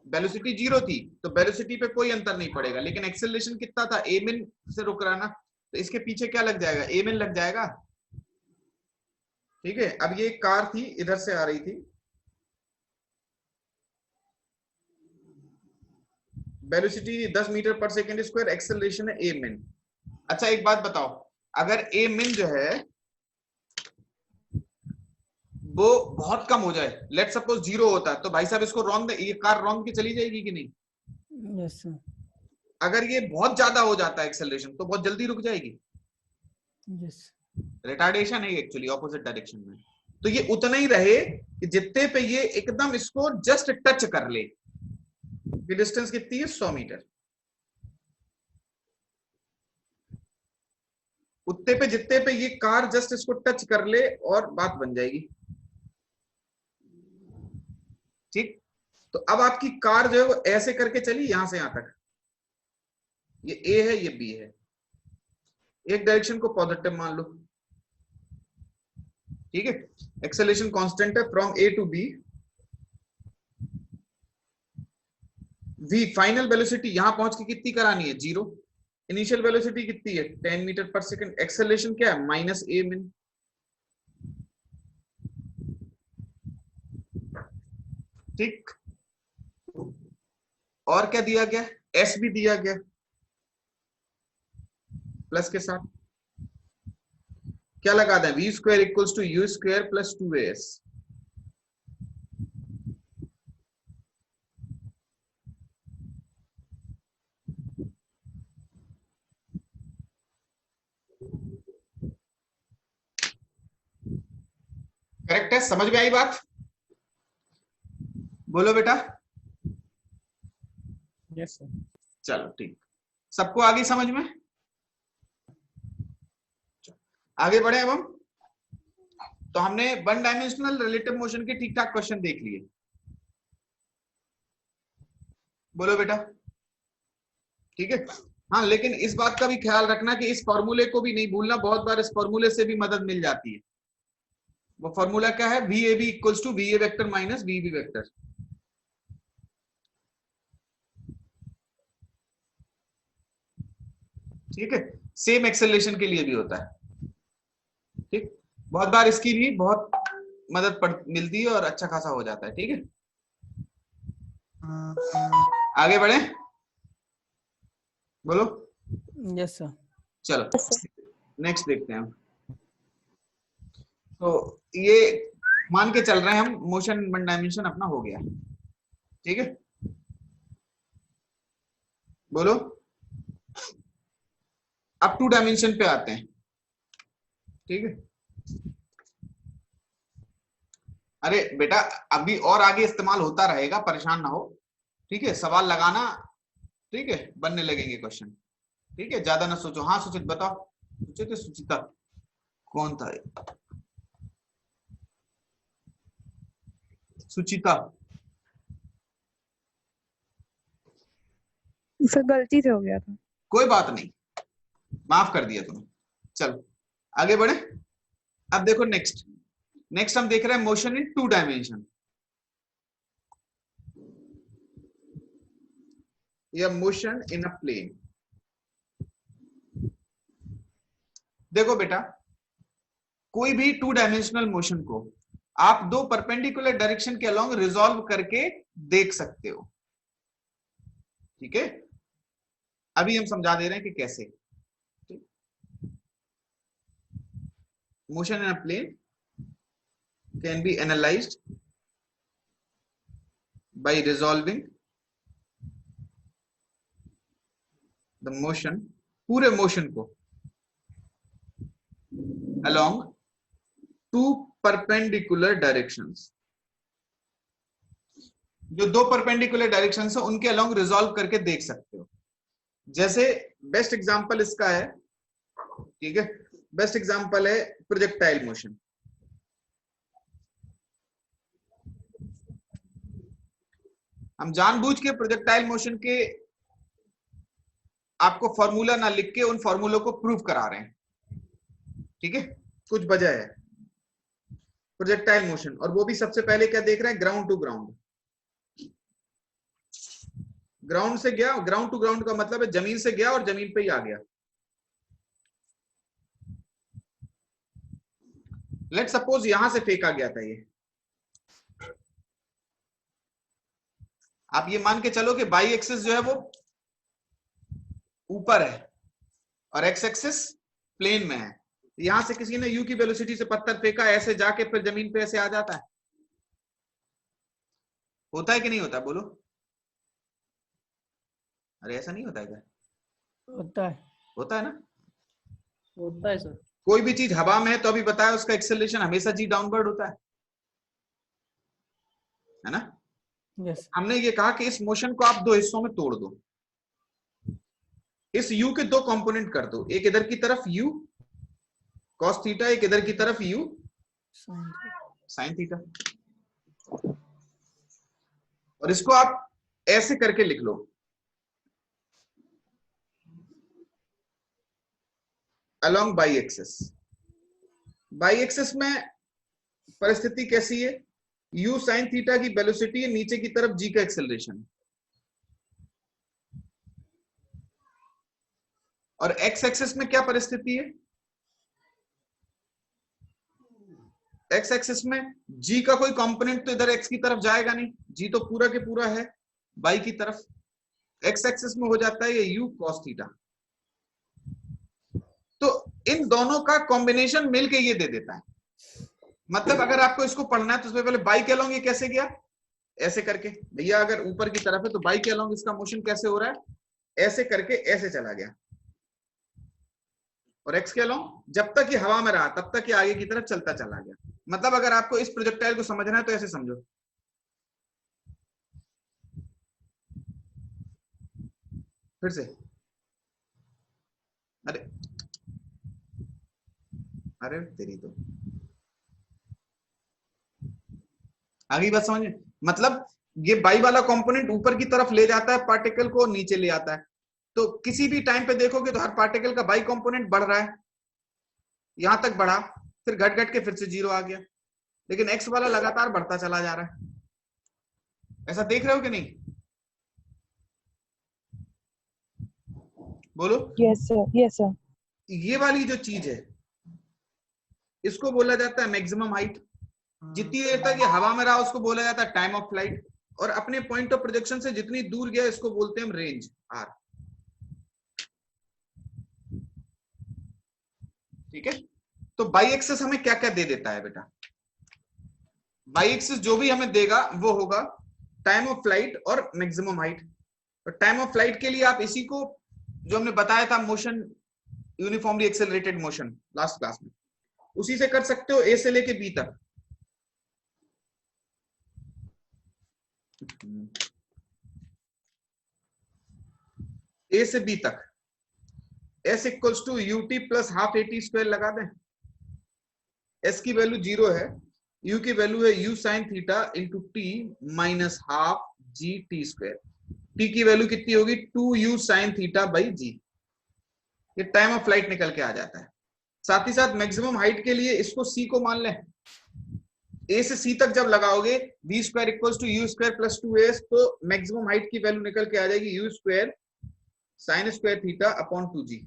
वेलोसिटी जीरो थी तो वेलोसिटी पे कोई अंतर नहीं पड़ेगा, लेकिन एक्सेलरेशन कितना था, ए मिन से रुक रहा ना, तो इसके पीछे क्या लग जाएगा, ए मिन लग जाएगा। ठीक है, अब ये एक कार थी इधर से आ रही थी, velocity 10 metre per second square, acceleration है ए मिन। अच्छा एक बात बताओ, अगर ए मिन जो है वो बहुत कम हो जाए, लेट सपोज जीरो होता है, तो भाई साहब इसको रॉन्ग, ये कार रॉन्ग की चली जाएगी कि नहीं? Yes, sir. अगर ये बहुत ज्यादा हो जाता है एक्सेलरेशन तो बहुत जल्दी रुक जाएगी। Yes. रिटार्डेशन है एक्चुअली ऑपोजिट डायरेक्शन में, तो ये उतना ही रहे कि जितने पे ये एकदम इसको जस्ट टच कर ले। ये डिस्टेंस कितनी है, 100 मीटर। उतने पे जितने पे ये कार जस्ट इसको टच कर ले और बात बन जाएगी। ठीक, तो अब आपकी कार जो है वो ऐसे करके चली यहां से यहां तक, ये ए है ये बी है, एक डायरेक्शन को पॉजिटिव मान लो, ठीक है, एक्सेलरेशन कांस्टेंट है from A to B, V final velocity यहां पहुंच के कितनी करानी है, जीरो, इनिशियल वेलोसिटी कितनी है 10 मीटर पर सेकंड, एक्सेलरेशन क्या है माइनस ए मिन। ठीक, और क्या दिया गया, एस भी दिया गया प्लस के साथ, क्या लगा दें, V square equals to U square plus 2as। Correct है, समझ में आई बात? बोलो बेटा। Yes, sir. चलो ठीक, सबको आगे समझ में? आगे बढ़े अब हम। तो हमने वन डायमेंशनल रिलेटिव मोशन के ठीक ठाक क्वेश्चन देख लिए। बोलो बेटा, ठीक है। हाँ, लेकिन इस बात का भी ख्याल रखना कि इस फॉर्मूले को भी नहीं भूलना, बहुत बार इस फॉर्मूले से भी मदद मिल जाती है। वो फॉर्मूला क्या है, V A B equals to V A vector minus V B vector. ठीक है, सेम एक्सेलरेशन के लिए भी होता है। ठीक, बहुत बार इसकी भी बहुत मदद मिलती है और अच्छा खासा हो जाता है। ठीक है, आगे बढ़े, बोलो। Yes, sir. चलो नेक्स्ट देखते हैं हम। तो ये मान के चल रहे हैं हम, मोशन वन डायमेंशन अपना हो गया। ठीक है, बोलो। अब टू डायमेंशन पे आते हैं। ठीक है, अरे बेटा अभी और आगे इस्तेमाल होता रहेगा, परेशान ना हो। ठीक है, सवाल लगाना, ठीक है, बनने लगेंगे क्वेश्चन। ठीक है, ज्यादा ना सोचो। हाँ सुचित बताओ, सुचित सुचिता कौन था ये? सुचिता, सर गलती से हो गया था। कोई बात नहीं, माफ कर दिया तुम्हें। चलो आगे बढ़े। अब देखो नेक्स्ट हम देख रहे हैं मोशन इन टू डायमेंशन या मोशन इन अ प्लेन। देखो बेटा, कोई भी टू डायमेंशनल मोशन को आप दो परपेंडिकुलर डायरेक्शन के अलोंग रिजॉल्व करके देख सकते हो। ठीक है, अभी हम समझा दे रहे हैं कि कैसे। Motion in a plane can be analysed by resolving the motion, पूरे मोशन को along two perpendicular directions। जो दो परपेंडिकुलर डायरेक्शंस है उनके अलोंग रिजॉल्व करके देख सकते हो। जैसे बेस्ट एग्जांपल इसका है, ठीक है, बेस्ट एग्जांपल है प्रोजेक्टाइल मोशन। हम जानबूझ के प्रोजेक्टाइल मोशन के आपको फॉर्मूला ना लिख के उन फॉर्मूलों को प्रूव करा रहे हैं, ठीक है। कुछ वजह है प्रोजेक्टाइल मोशन, और वो भी सबसे पहले क्या देख रहे हैं, ग्राउंड टू ग्राउंड। ग्राउंड से गया, ग्राउंड टू ग्राउंड का मतलब है जमीन से गया और जमीन पे ही आ गया। लेट सपोज यहां से फेंका गया था ये, आप ये मान के चलो कि बाई एक्सिस जो है वो ऊपर है और एक्स एक्सिस प्लेन में है। यहां से किसी ने यू की वेलोसिटी से पत्थर फेंका, ऐसे जाके फिर जमीन पे ऐसे आ जाता है, होता है कि नहीं होता, बोलो। अरे ऐसा नहीं होता है क्या? होता है। होता है ना। होता है सर। कोई भी चीज हवा में है तो अभी बताया उसका एक्सेलरेशन हमेशा जी डाउनवर्ड होता है ना। यस हमने ये कहा कि इस मोशन को आप दो हिस्सों में तोड़ दो, इस u के दो कंपोनेंट कर दो, एक इधर की तरफ u cos थीटा, एक इधर की तरफ u sin थीटा, और इसको आप ऐसे करके लिख लो, along y axis. Y axis में परिस्थिति कैसी है, u sin थीटा की वेलोसिटी है, नीचे की तरफ g का एक्सेलरेशन, और x एक्सिस में क्या परिस्थिति है, x एक्सिस में g का कोई कंपोनेंट तो इधर x की तरफ जाएगा नहीं, g तो पूरा के पूरा है y की तरफ। x एक्सिस में हो जाता है ये u cos थीटा। तो इन दोनों का कॉम्बिनेशन मिलके ये दे देता है। मतलब अगर आपको इसको पढ़ना है तो उसमें पहले बाई के अलोंग ये कैसे गया, ऐसे करके, भैया अगर ऊपर की तरफ है तो बाई के अलोंग इसका मोशन कैसे हो रहा है, ऐसे करके ऐसे चला गया, और एक्स के अलोंग जब तक ये हवा में रहा तब तक ये आगे की तरफ चलता चला गया। मतलब अगर आपको इस प्रोजेक्टाइल को समझना है तो ऐसे समझो, फिर से, अरे अरे तेरी तो आगे बात समझ में। मतलब ये बाई वाला कंपोनेंट ऊपर की तरफ ले जाता है पार्टिकल को, नीचे ले आता है, तो किसी भी टाइम पे देखोगे तो हर पार्टिकल का बाई कंपोनेंट बढ़ रहा है, यहां तक बढ़ा, फिर घट घट के फिर से जीरो आ गया, लेकिन एक्स वाला लगातार बढ़ता चला जा रहा है। ऐसा देख रहे हो कि नहीं, बोलो। Yes sir, yes sir. ये वाली जो चीज है इसको बोला जाता है मैक्सिमम हाइट। जितनी देर तक ये हवा में रहा उसको बोला जाता है टाइम ऑफ फ्लाइट, और अपने पॉइंट ऑफ प्रोजेक्शन से जितनी दूर गया इसको बोलते हैं हम रेंज, आर। ठीक है। तो बाई एक्सिस हमें क्या क्या दे देता है बेटा, बाई एक्सिस जो भी हमें देगा वो होगा टाइम ऑफ फ्लाइट और मैक्सिमम हाइट। तो टाइम ऑफ फ्लाइट के लिए आप इसी को जो हमने बताया था motion uniformly accelerated motion last class में, उसी से कर सकते हो, ए से लेके बी तक। ए से बी तक s equals to U T plus half A T square लगा दें। s की वैल्यू 0 है, u की वैल्यू है u sine theta into T minus half G T square. t की वैल्यू कितनी होगी, 2u sine theta by g. ये टाइम ऑफ फ्लाइट निकल के आ जाता है। साथ ही साथ मैक्सिमम हाइट के लिए इसको c को मान लें, a से c तक जब लगाओगे v square equals to u square plus 2s, तो मैक्सिमम हाइट की वैल्यू निकल के आ जाएगी u square sine square theta upon 2g।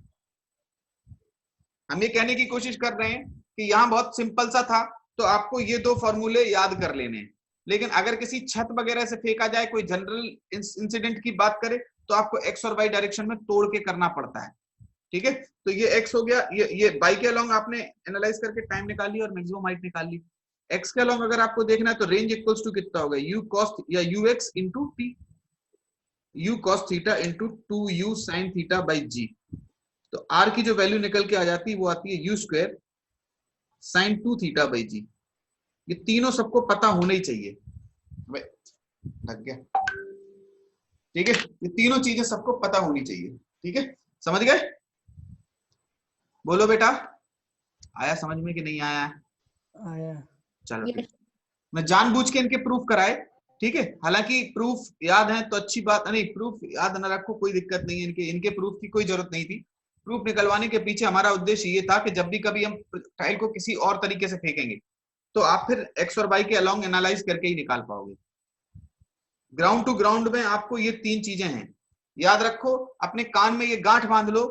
हम ये कहने की कोशिश कर रहे हैं कि यहां बहुत सिंपल सा था, तो आपको ये दो फॉर्मूले याद कर लेने हैं, लेकिन अगर किसी छत वगैरह से फेंका जाए, कोई जनरल इंसिडेंट की बात करे, तो आपको एक्स और वाई डायरेक्शन में तोड़ के करना पड़ता है। ठीक है, तो ये एक्स हो गया, ये बाई के अलोंग आपने एनालाइज करके टाइम निकाल ली और मैक्सिमम हाइट निकाल ली। एक्स के अलोंग अगर आपको देखना है तो रेंज इक्वल्स टू कितना होगा, यू कॉस या u x into t, u cos theta into 2u sine theta by g. तो r की जो वैल्यू निकल के आ जाती है वो आती है u square sine 2 theta by g. ये तीनों सबको पता होना ही चाहिए, लग गया। ठीक है, ये तीनों चीजें सबको पता होनी चाहिए। ठीक है, समझ गए, बोलो बेटा, आया समझ में कि नहीं आया? आया। चलो मैं जानबूझ के इनके प्रूफ कराए, ठीक है, हालांकि प्रूफ याद है तो अच्छी बात नहीं, प्रूफ याद न रखो कोई दिक्कत नहीं है, इनके प्रूफ की कोई जरूरत नहीं थी। प्रूफ निकलवाने के पीछे हमारा उद्देश्य ये था कि जब भी कभी हम टाइल को किसी और तरीके से फेंकेंगे तो आप फिर एक्स और वाई के अलोंग एनालाइज करके ही निकाल पाओगे। ग्राउंड टू ग्राउंड में आपको ये 3 चीजें हैं, याद रखो, अपने कान में ये गांठ बांध लो,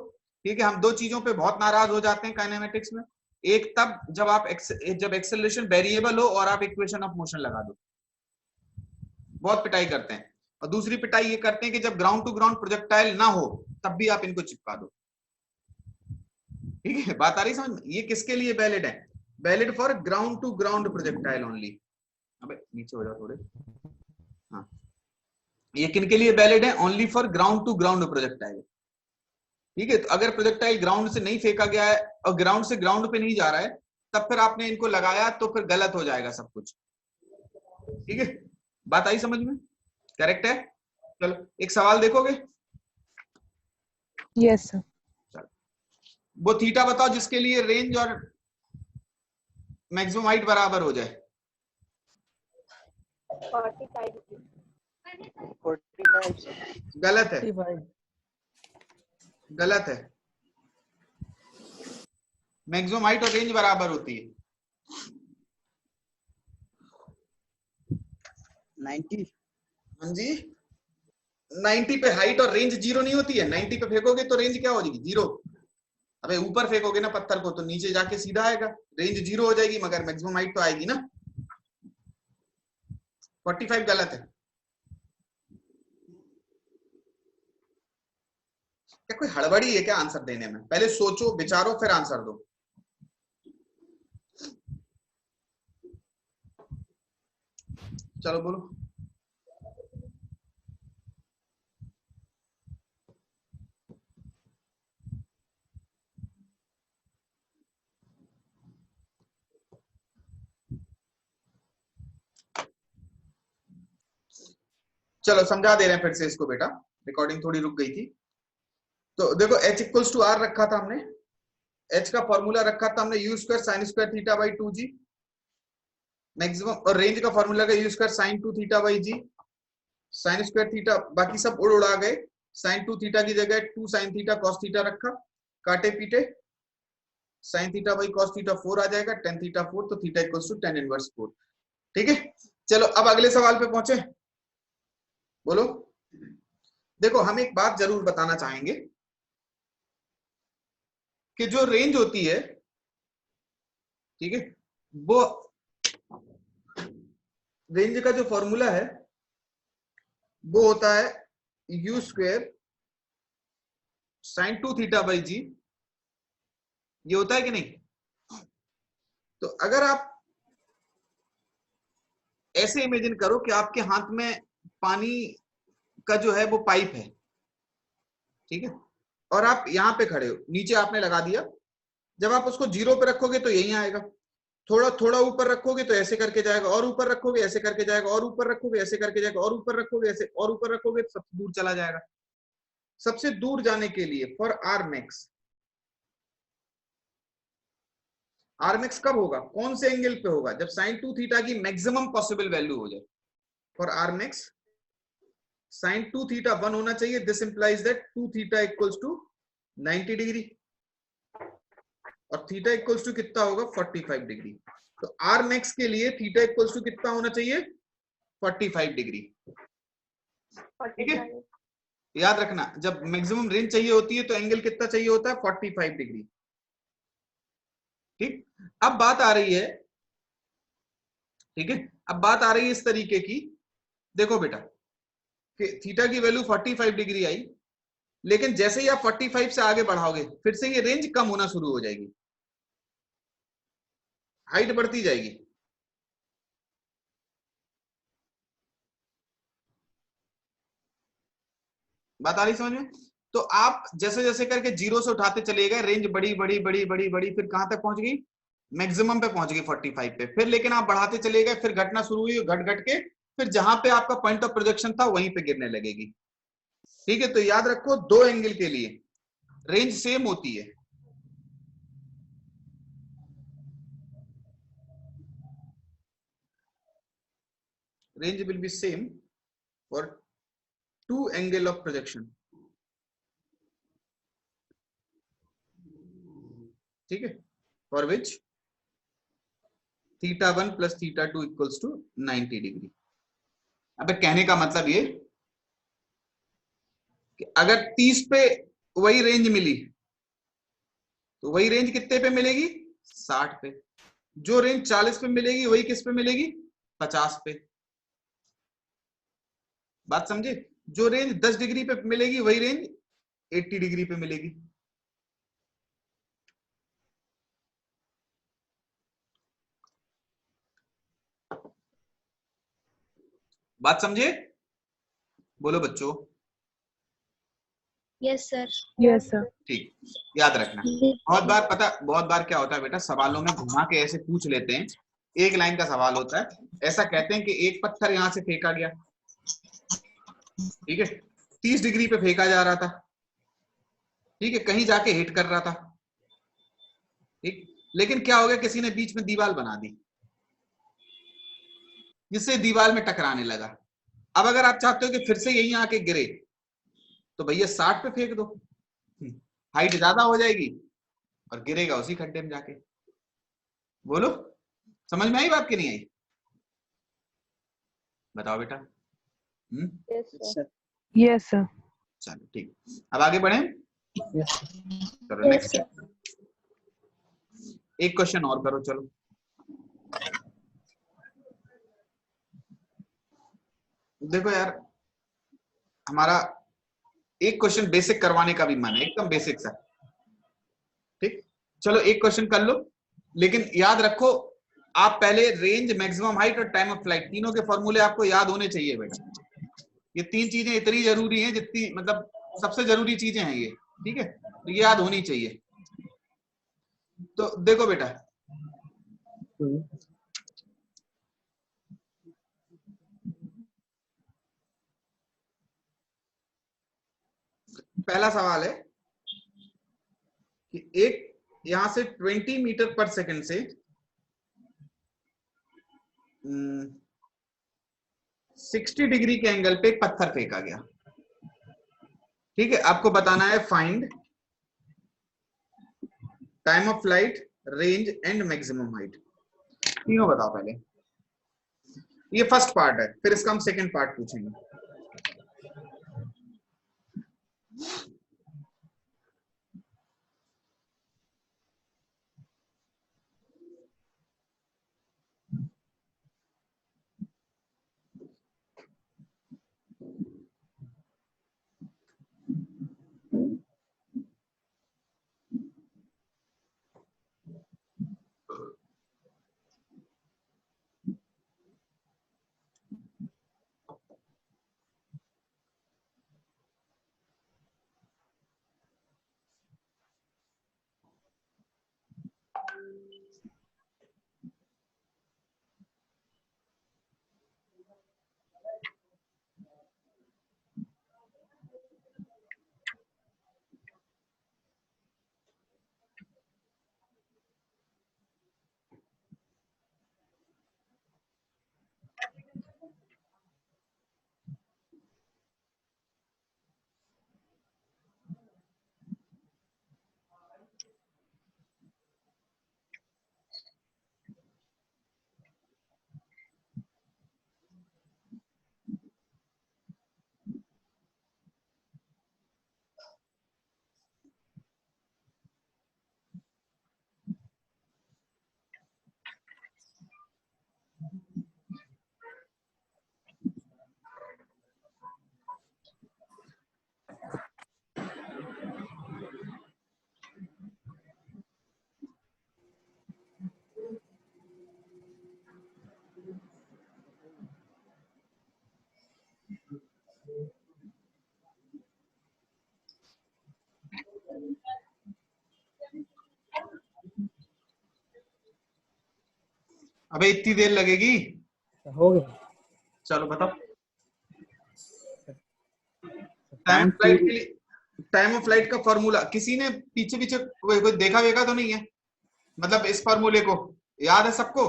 ठीक है। हम 2 चीजों पे बहुत नाराज हो जाते हैं काइनेमेटिक्स में, एक तब जब एक्सेलरेशन वेरिएबल हो और आप इक्वेशन ऑफ मोशन लगा दो, बहुत पिटाई करते हैं। और दूसरी पिटाई ये करते हैं कि जब ग्राउंड टू ग्राउंड प्रोजेक्टाइल ना हो तब भी आप इनको चिपका दो, ठीक है। बात आ रही समझ में? ये किसके लिए वैलिड है? Valid for ground to ground projectile only. अबे नीचे हो जाओ थोड़े, हाँ। ये किनके लिए वैलिड है? Only for ground to ground projectile, ठीक है। तो अगर प्रोजेक्टाइल ग्राउंड से नहीं फेंका गया है और ग्राउंड से ग्राउंड पे नहीं जा रहा है, तब फिर आपने इनको लगाया तो फिर गलत हो जाएगा सब कुछ, ठीक है। बात आई समझ में? करेक्ट है? चलो एक सवाल देखोगे? Yes sir. वो थीटा बताओ जिसके लिए रेंज और मैक्सिमम हाइट बराबर हो जाए। 45 गलत है, 45 गलत है। मैक्सिमम हाइट और रेंज बराबर होती है। 90। हाँ जी, 90 पे हाइट और रेंज 0 नहीं होती है। 90 पे फेंकोगे तो रेंज क्या हो जाएगी? 0। अबे ऊपर फेंकोगे ना पत्थर को तो नीचे जाके सीधा आएगा, रेंज 0 हो जाएगी, मगर मैक्सिमम हाइट तो आएगी ना। 45 गलत है। क्या कोई हड़बड़ी है क्या आंसर देने में? पहले सोचो विचारो फिर आंसर दो। चलो बोलो। चलो समझा दे रहे हैं फिर से इसको बेटा, रिकॉर्डिंग थोड़ी रुक गई थी। तो देखो h इक्वल्स टू आर रखा था हमने, h का फॉर्मूला रखा था हमने u square sine square theta by 2g, maximum और रेंज का फॉर्मूला का u square sine 2 theta by g, sine square theta, बाकी सब उड़ उड़ा गए। साइन 2 थीटा की जगह 2 साइन थीटा कॉस थीटा रखा, काटे पीटे, sine theta by cos theta 4 आ जाएगा, टेन थीटा 4, तो theta equals to tan inverse 4, ठीक है। चलो अब अगले सवाल पे पहुंचे, बोलो। देखो हम एक बात जरूर बताना चाहेंगे कि जो रेंज होती है, ठीक है, वो रेंज का जो फॉर्मूला है वो होता है u square sine 2 theta by g, ये होता है कि नहीं? तो अगर आप ऐसे इमेजिन करो कि आपके हाथ में पानी का जो है वो पाइप है, ठीक है, और आप यहां पे खड़े हो, नीचे आपने लगा दिया। जब आप उसको 0 पे रखोगे तो यहीं आएगा, थोड़ा थोड़ा ऊपर रखोगे तो ऐसे करके जाएगा, और ऊपर रखोगे ऐसे करके जाएगा, और ऊपर रखोगे ऐसे करके जाएगा, और ऊपर रखोगे ऐसे, और ऊपर रखोगे तो सबसे दूर चला जाएगा। सबसे दूर जाने के लिए for R max, R max कब होगा, कौन से एंगल पे होगा? जब साइन 2 थीटा की मैक्सिमम पॉसिबल वैल्यू हो जाए। For R max sine 2 theta 1 होना चाहिए, this implies that 2 theta equals to 90 degree और थीटा इक्वल्स टू कितना होगा? 45 डिग्री। तो आर मैक्स के लिए थीटा इक्वल्स टू कितना होना चाहिए? 45 डिग्री, ठीक है। याद रखना, जब मैक्सिमम रेंज चाहिए होती है तो एंगल कितना चाहिए होता है? 45 डिग्री, ठीक। अब बात आ रही है, ठीक है, अब बात आ रही है इस तरीके की, देखो बेटा कि थीटा की वैल्यू 45 डिग्री आई, लेकिन जैसे ही आप 45 से आगे बढ़ाओगे फिर से ये रेंज कम होना शुरू हो जाएगी, हाइट बढ़ती जाएगी। बात आ रही समझ में? तो आप जैसे जैसे करके 0 से उठाते चले गए, रेंज बड़ी बड़ी बड़ी बड़ी बड़ी, फिर कहां तक पहुंच गई? मैक्सिमम पे पहुंच गई 45 पे। फिर लेकिन आप बढ़ाते चले गए, फिर घटना शुरू हुई, घट घट के फिर जहां पे आपका पॉइंट ऑफ प्रोजेक्शन था वहीं पे गिरने लगेगी, ठीक है। तो याद रखो दो एंगल के लिए रेंज सेम होती है, range will be same for two angle of projection. ठीक है, for which θ1 plus θ2 equals to 90 degree. अब कहने का मतलब ये कि अगर 30 पे वही रेंज मिली तो वही रेंज कितने पे मिलेगी? 60 पे. जो रेंज 40 पे मिलेगी वही किस पे मिलेगी? 50 पे. बात समझे? जो रेंज 10 डिग्री पे मिलेगी वही रेंज 80 डिग्री पे मिलेगी. बात समझे? बोलो बच्चों. Yes, sir. Yes sir. ठीक, याद रखना. बहुत बार क्या होता है बेटा, सवालों में घुमा के ऐसे पूछ लेते हैं. एक लाइन का सवाल होता है, ऐसा कहते हैं कि एक पत्थर यहां से फेंका गया, ठीक है, 30 डिग्री पे फेंका जा रहा था, ठीक है, कहीं जाके हिट कर रहा था, ठीक, लेकिन क्या हो गया, किसी ने बीच में दीवार बना दी जिससे दीवार में टकराने लगा. अब अगर आप चाहते हो कि फिर से यहीं आके गिरे तो भैया 60 पे फेंक दो, हाइट ज्यादा हो जाएगी और गिरेगा उसी खड्डे में जाके. बोलो, समझ में आई बात की नहीं आई? बताओ बेटा. Yes sir. चलो ठीक, अब आगे बढ़े. चलो नेक्स्ट. एक क्वेश्चन और करो. चलो देखो यार, हमारा एक क्वेश्चन बेसिक करवाने का भी मन है, एकदम बेसिक सा. ठीक, चलो एक क्वेश्चन कर लो, लेकिन याद रखो आप पहले रेंज, मैक्सिमम हाइट और टाइम ऑफ फ्लाइट, तीनों के फॉर्मूले आपको याद होने चाहिए बेटा. ये तीन चीजें इतनी जरूरी हैं जितनी, मतलब सबसे जरूरी चीजें हैं ये, ठीक है, तो ये याद होनी चाहिए. तो देखो बेटा, पहला सवाल है कि एक यहां से 20 मीटर पर सेकंड से 60 डिग्री के एंगल पे एक पत्थर फेंका गया. ठीक है, आपको बताना है find time of flight, range and maximum height. तीनों बताओ पहले. ये फर्स्ट पार्ट है, फिर इसका हम सेकंड पार्ट पूछेंगे. अबे इतनी देर लगेगी? हो गया. चलो बताओ. टाइम फ्लाइट के लिए, टाइम ऑफ फ्लाइट का फॉर्मूला किसी ने पीछे पीछे कोई देखा वेगा तो नहीं है? मतलब इस फॉर्मूले को याद है सबको?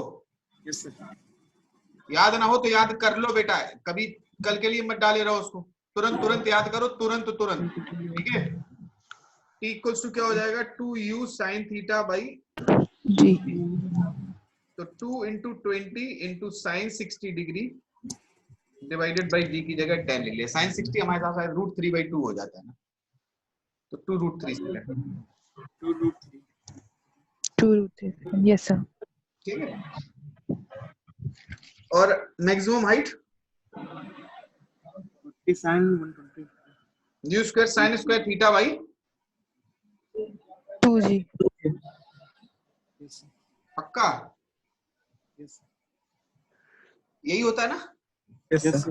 याद ना हो तो याद कर लो बेटा, कभी कल के लिए मत डाले रहो उसको, तुरंत तुरंत याद करो, तुरंत तुरंत, ठीक है। T इक्वल्स टू क्या हो जाएगा, 2u sin theta by g तो 2 into 20 into sine 60 degree divided by g की जगह 10 ले लिया। साइन 60 हमारे साथ √3/2 हो जाता है ना, तो 2√3 से लें, 2 यस सर ठीक है। और maximum height u square sine square theta by 2 जी पक्का यही होता है ना, यस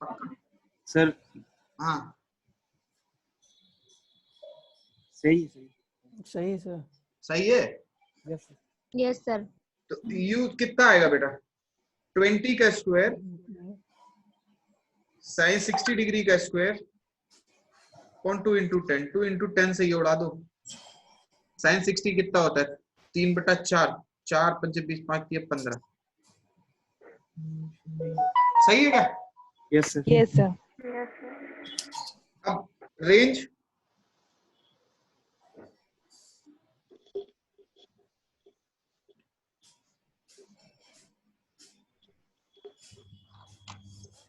पक्का। सर हाँ सही सही सर। सही है। Yes Yes, sir. तो u कितना आएगा बेटा, 20 का स्क्वायर साइन 60 डिग्री का स्क्वायर 2 इंटू 10, 2 इंटू 10 से ये उड़ा दो। साइन 60 कितना होता है, 3/4, 4 5 20 5 15। सही है क्या? यस सर अब रेंज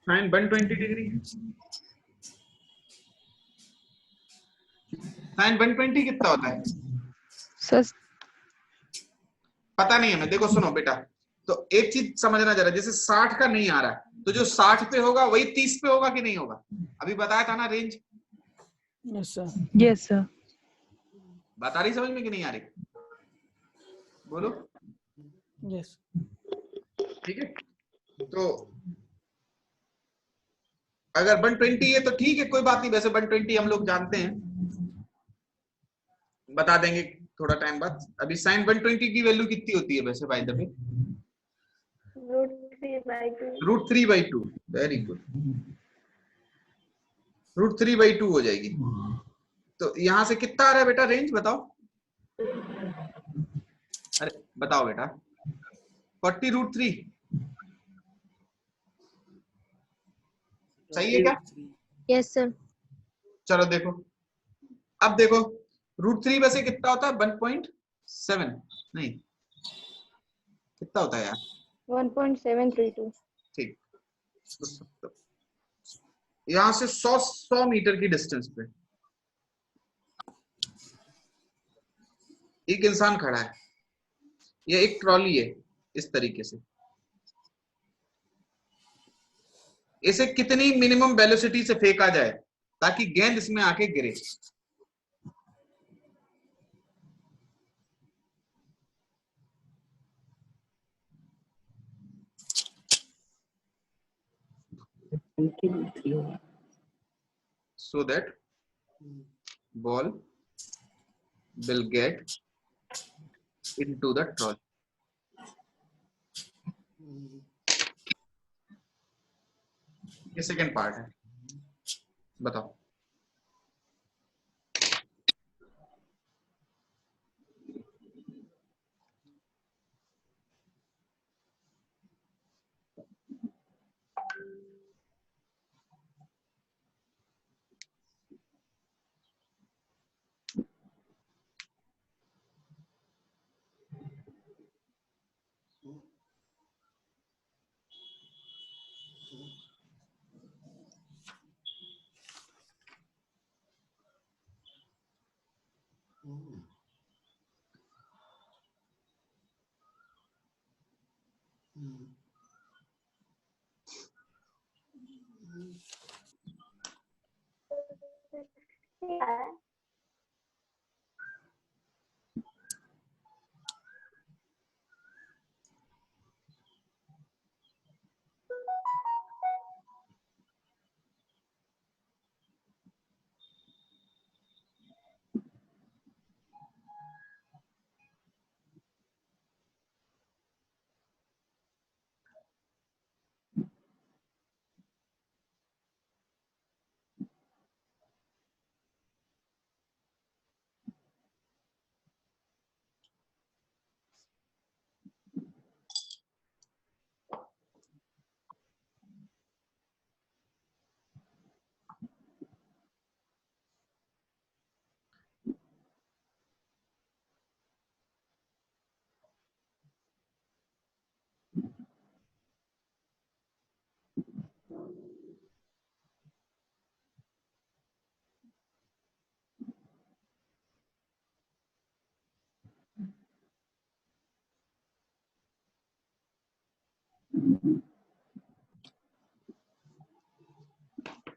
साइन 120 डिग्री, साइन 120 कितना होता है सर पता नहीं है मैं, देखो सुनो बेटा, तो एक चीज समझना जरा, जैसे 60 का नहीं आ रहा है तो जो 60 पे होगा वही 30 पे होगा कि नहीं होगा, अभी बताया था ना range. Yes sir. Yes sir बता रही समझ में कि नहीं आ रही, बोलो। यस। ठीक है, तो अगर 120 है तो ठीक है, कोई बात नहीं, वैसे 120 हम लोग जानते हैं, बता देंगे थोड़ा टाइम बाद। अभी साइन 120 की वैल्यू कितनी होती है वैसे by the way, √3/2। Very good, √3/2 हो जाएगी। तो यहां से कितना आ रहा है बेटा रेंज, बताओ, अरे बताओ बेटा, 40√3 सही है क्या? Yes, sir. चलो देखो, अब देखो √3 वैसे कितना होता है, 1.7 नहीं कितना होता है यार, 1.732। ठीक। यहां से 100 मीटर की डिस्टेंस पे एक इंसान खड़ा है, ये एक ट्रॉली है इस तरीके से, इसे कितनी मिनिमम वेलोसिटी से फेंका जाए ताकि गेंद इसमें आके गिरे, so that ball will get into the trolley। ये सेकंड पार्ट है, बताओ।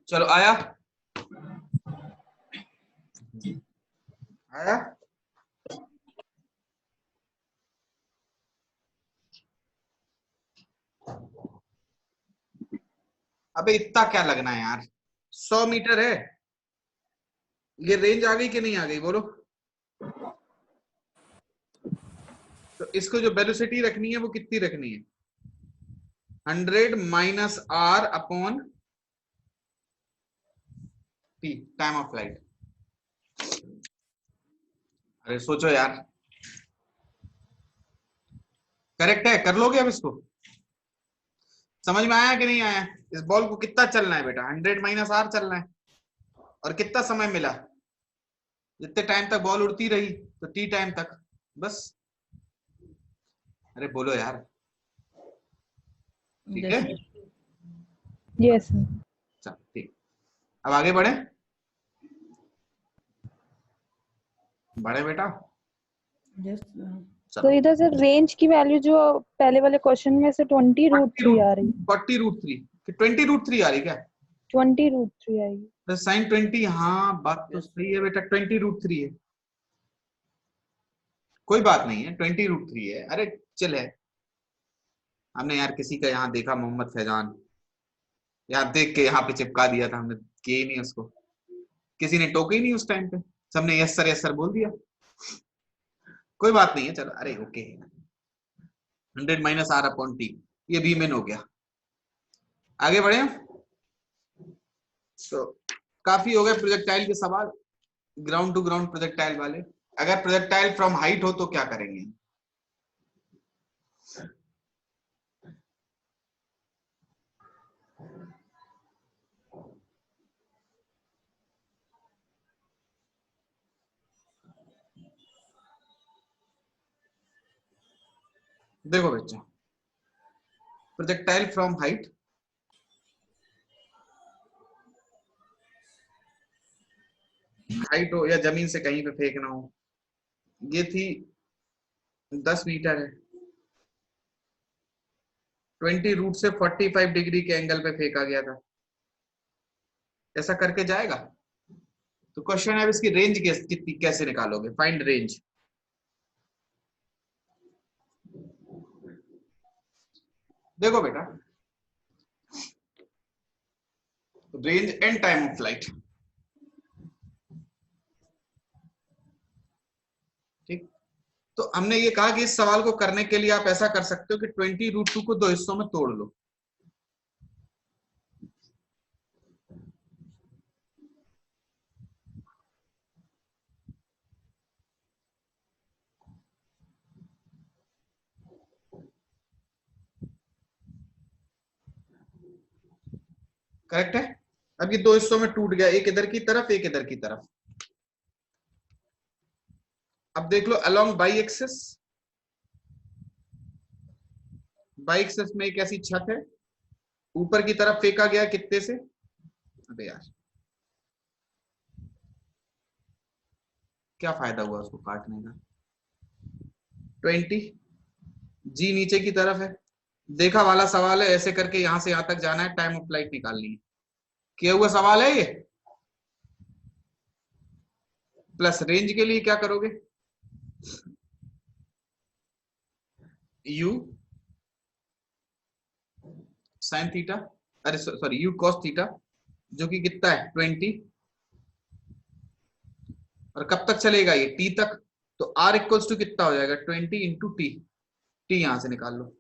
चलो आया आया। अबे इतना क्या लगना है यार, 100 मीटर है। ये रेंज आ गई कि नहीं आ गई बोलो। तो इसको जो वेलोसिटी रखनी है वो कितनी रखनी है, 100 minus R upon T, time of flight. अरे सोचो यार, करेक्ट है, कर लोगे अब इसको। समझ में आया कि नहीं आया। इस बॉल को कितना चलना है बेटा, 100 माइनस आर चलना है। और कितना समय मिला, जितने टाइम तक बॉल उड़ती रही तो टी टाइम तक, बस। अरे बोलो यार, ठीक है। Yes sir. चल ठीक, अब आगे बढ़े, बढ़े बेटा। यस तो चलो इधर से रेंज की वैल्यू जो पहले वाले क्वेश्चन में से 20√3 आ रही, 40√3 कि 20√3 आ रही क्या, 20√3 आई। साइन 20, हाँ बात तो सही है बेटा, 20√3 है, कोई बात नहीं है, 20√3 है। अरे चल है, हमने यार किसी का यहाँ देखा, मोहम्मद फैजान, यहाँ देख के यहाँ पे चिपका दिया था हमने, किया ही नहीं उसको, किसी ने टोका ही नहीं उस टाइम पे, सबने यस सर बोल दिया। कोई बात नहीं है, चलो। अरे okay, 100 minus R upon T, ये बी मेन हो गया। आगे बढ़े, तो काफी हो गए प्रोजेक्टाइल के सवाल, ग्राउंड टू ग्राउंड प्रोजेक्टाइल वाले। अगर प्रोजेक्टाइल फ्रॉम हाइट हो तो क्या करेंगे, देखो बच्चों, प्रोजेक्टाइल फ्रॉम हाइट, हाइट हो या जमीन से कहीं पे फेंकना हो, ये थी 10 मीटर है, 20 रूट से 45 डिग्री के एंगल पे फेंका गया था, ऐसा करके जाएगा। तो क्वेश्चन है इसकी रेंज कितनी कैसे निकालोगे, फाइंड रेंज। देखो बेटा, range and time of flight, ठीक। तो हमने ये कहा कि इस सवाल को करने के लिए आप ऐसा कर सकते हो कि 20√2 को दो हिस्सों में तोड़ लो। करेक्ट है। अब ये दो हिस्सों में टूट गया, एक इधर की तरफ, एक इधर की तरफ। अब देख लो along y axis, y axis में एक ऐसी छत है, ऊपर की तरफ फेंका गया कितने से, अबे यार क्या फायदा हुआ उसको काटने का, 20, जी नीचे की तरफ है, देखा वाला सवाल है, ऐसे करके यहां से यहां तक जाना है, टाइम ऑफ फ्लाइट निकालनी है, किया हुआ सवाल है ये। प्लस रेंज के लिए क्या करोगे, यू साइन थीटा, अरे सॉरी यू कॉस थीटा, जो कि कितना है 20, और कब तक चलेगा ये, टी तक। तो आर इक्वल्स टू कितना हो जाएगा, 20 इंटू टी, टी यहां से निकाल लो।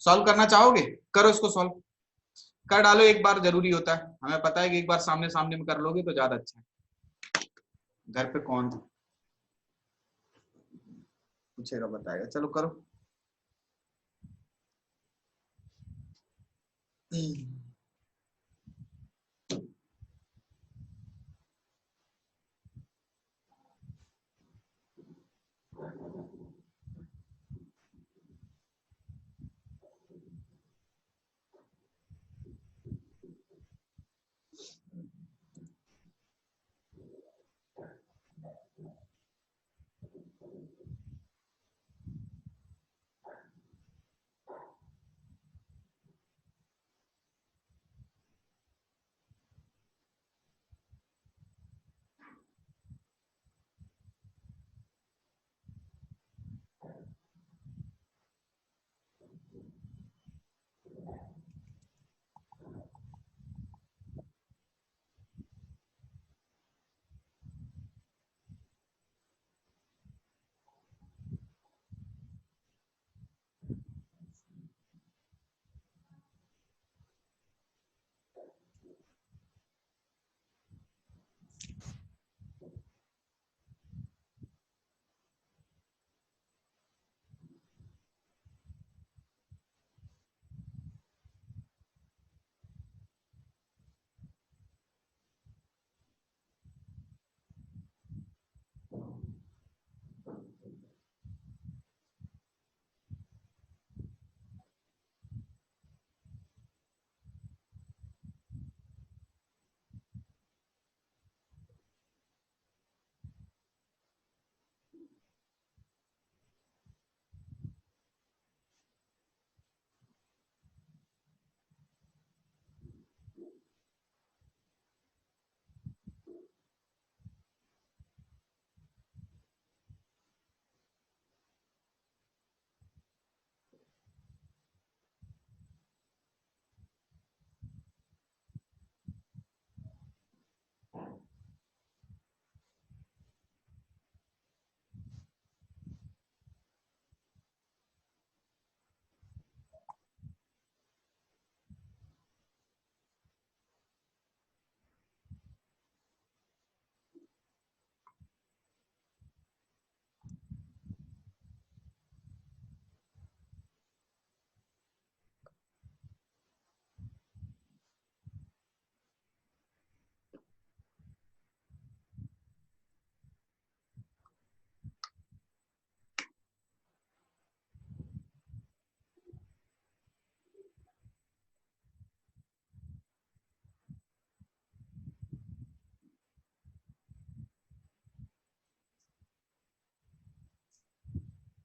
सॉल्व करना चाहोगे, करो इसको सॉल्व, कर डालो एक बार, जरूरी होता है, हमें पता है कि एक बार सामने सामने में कर लोगे तो ज्यादा अच्छा है। घर पे कौन था पूछेगा, बताएगा, चलो करो।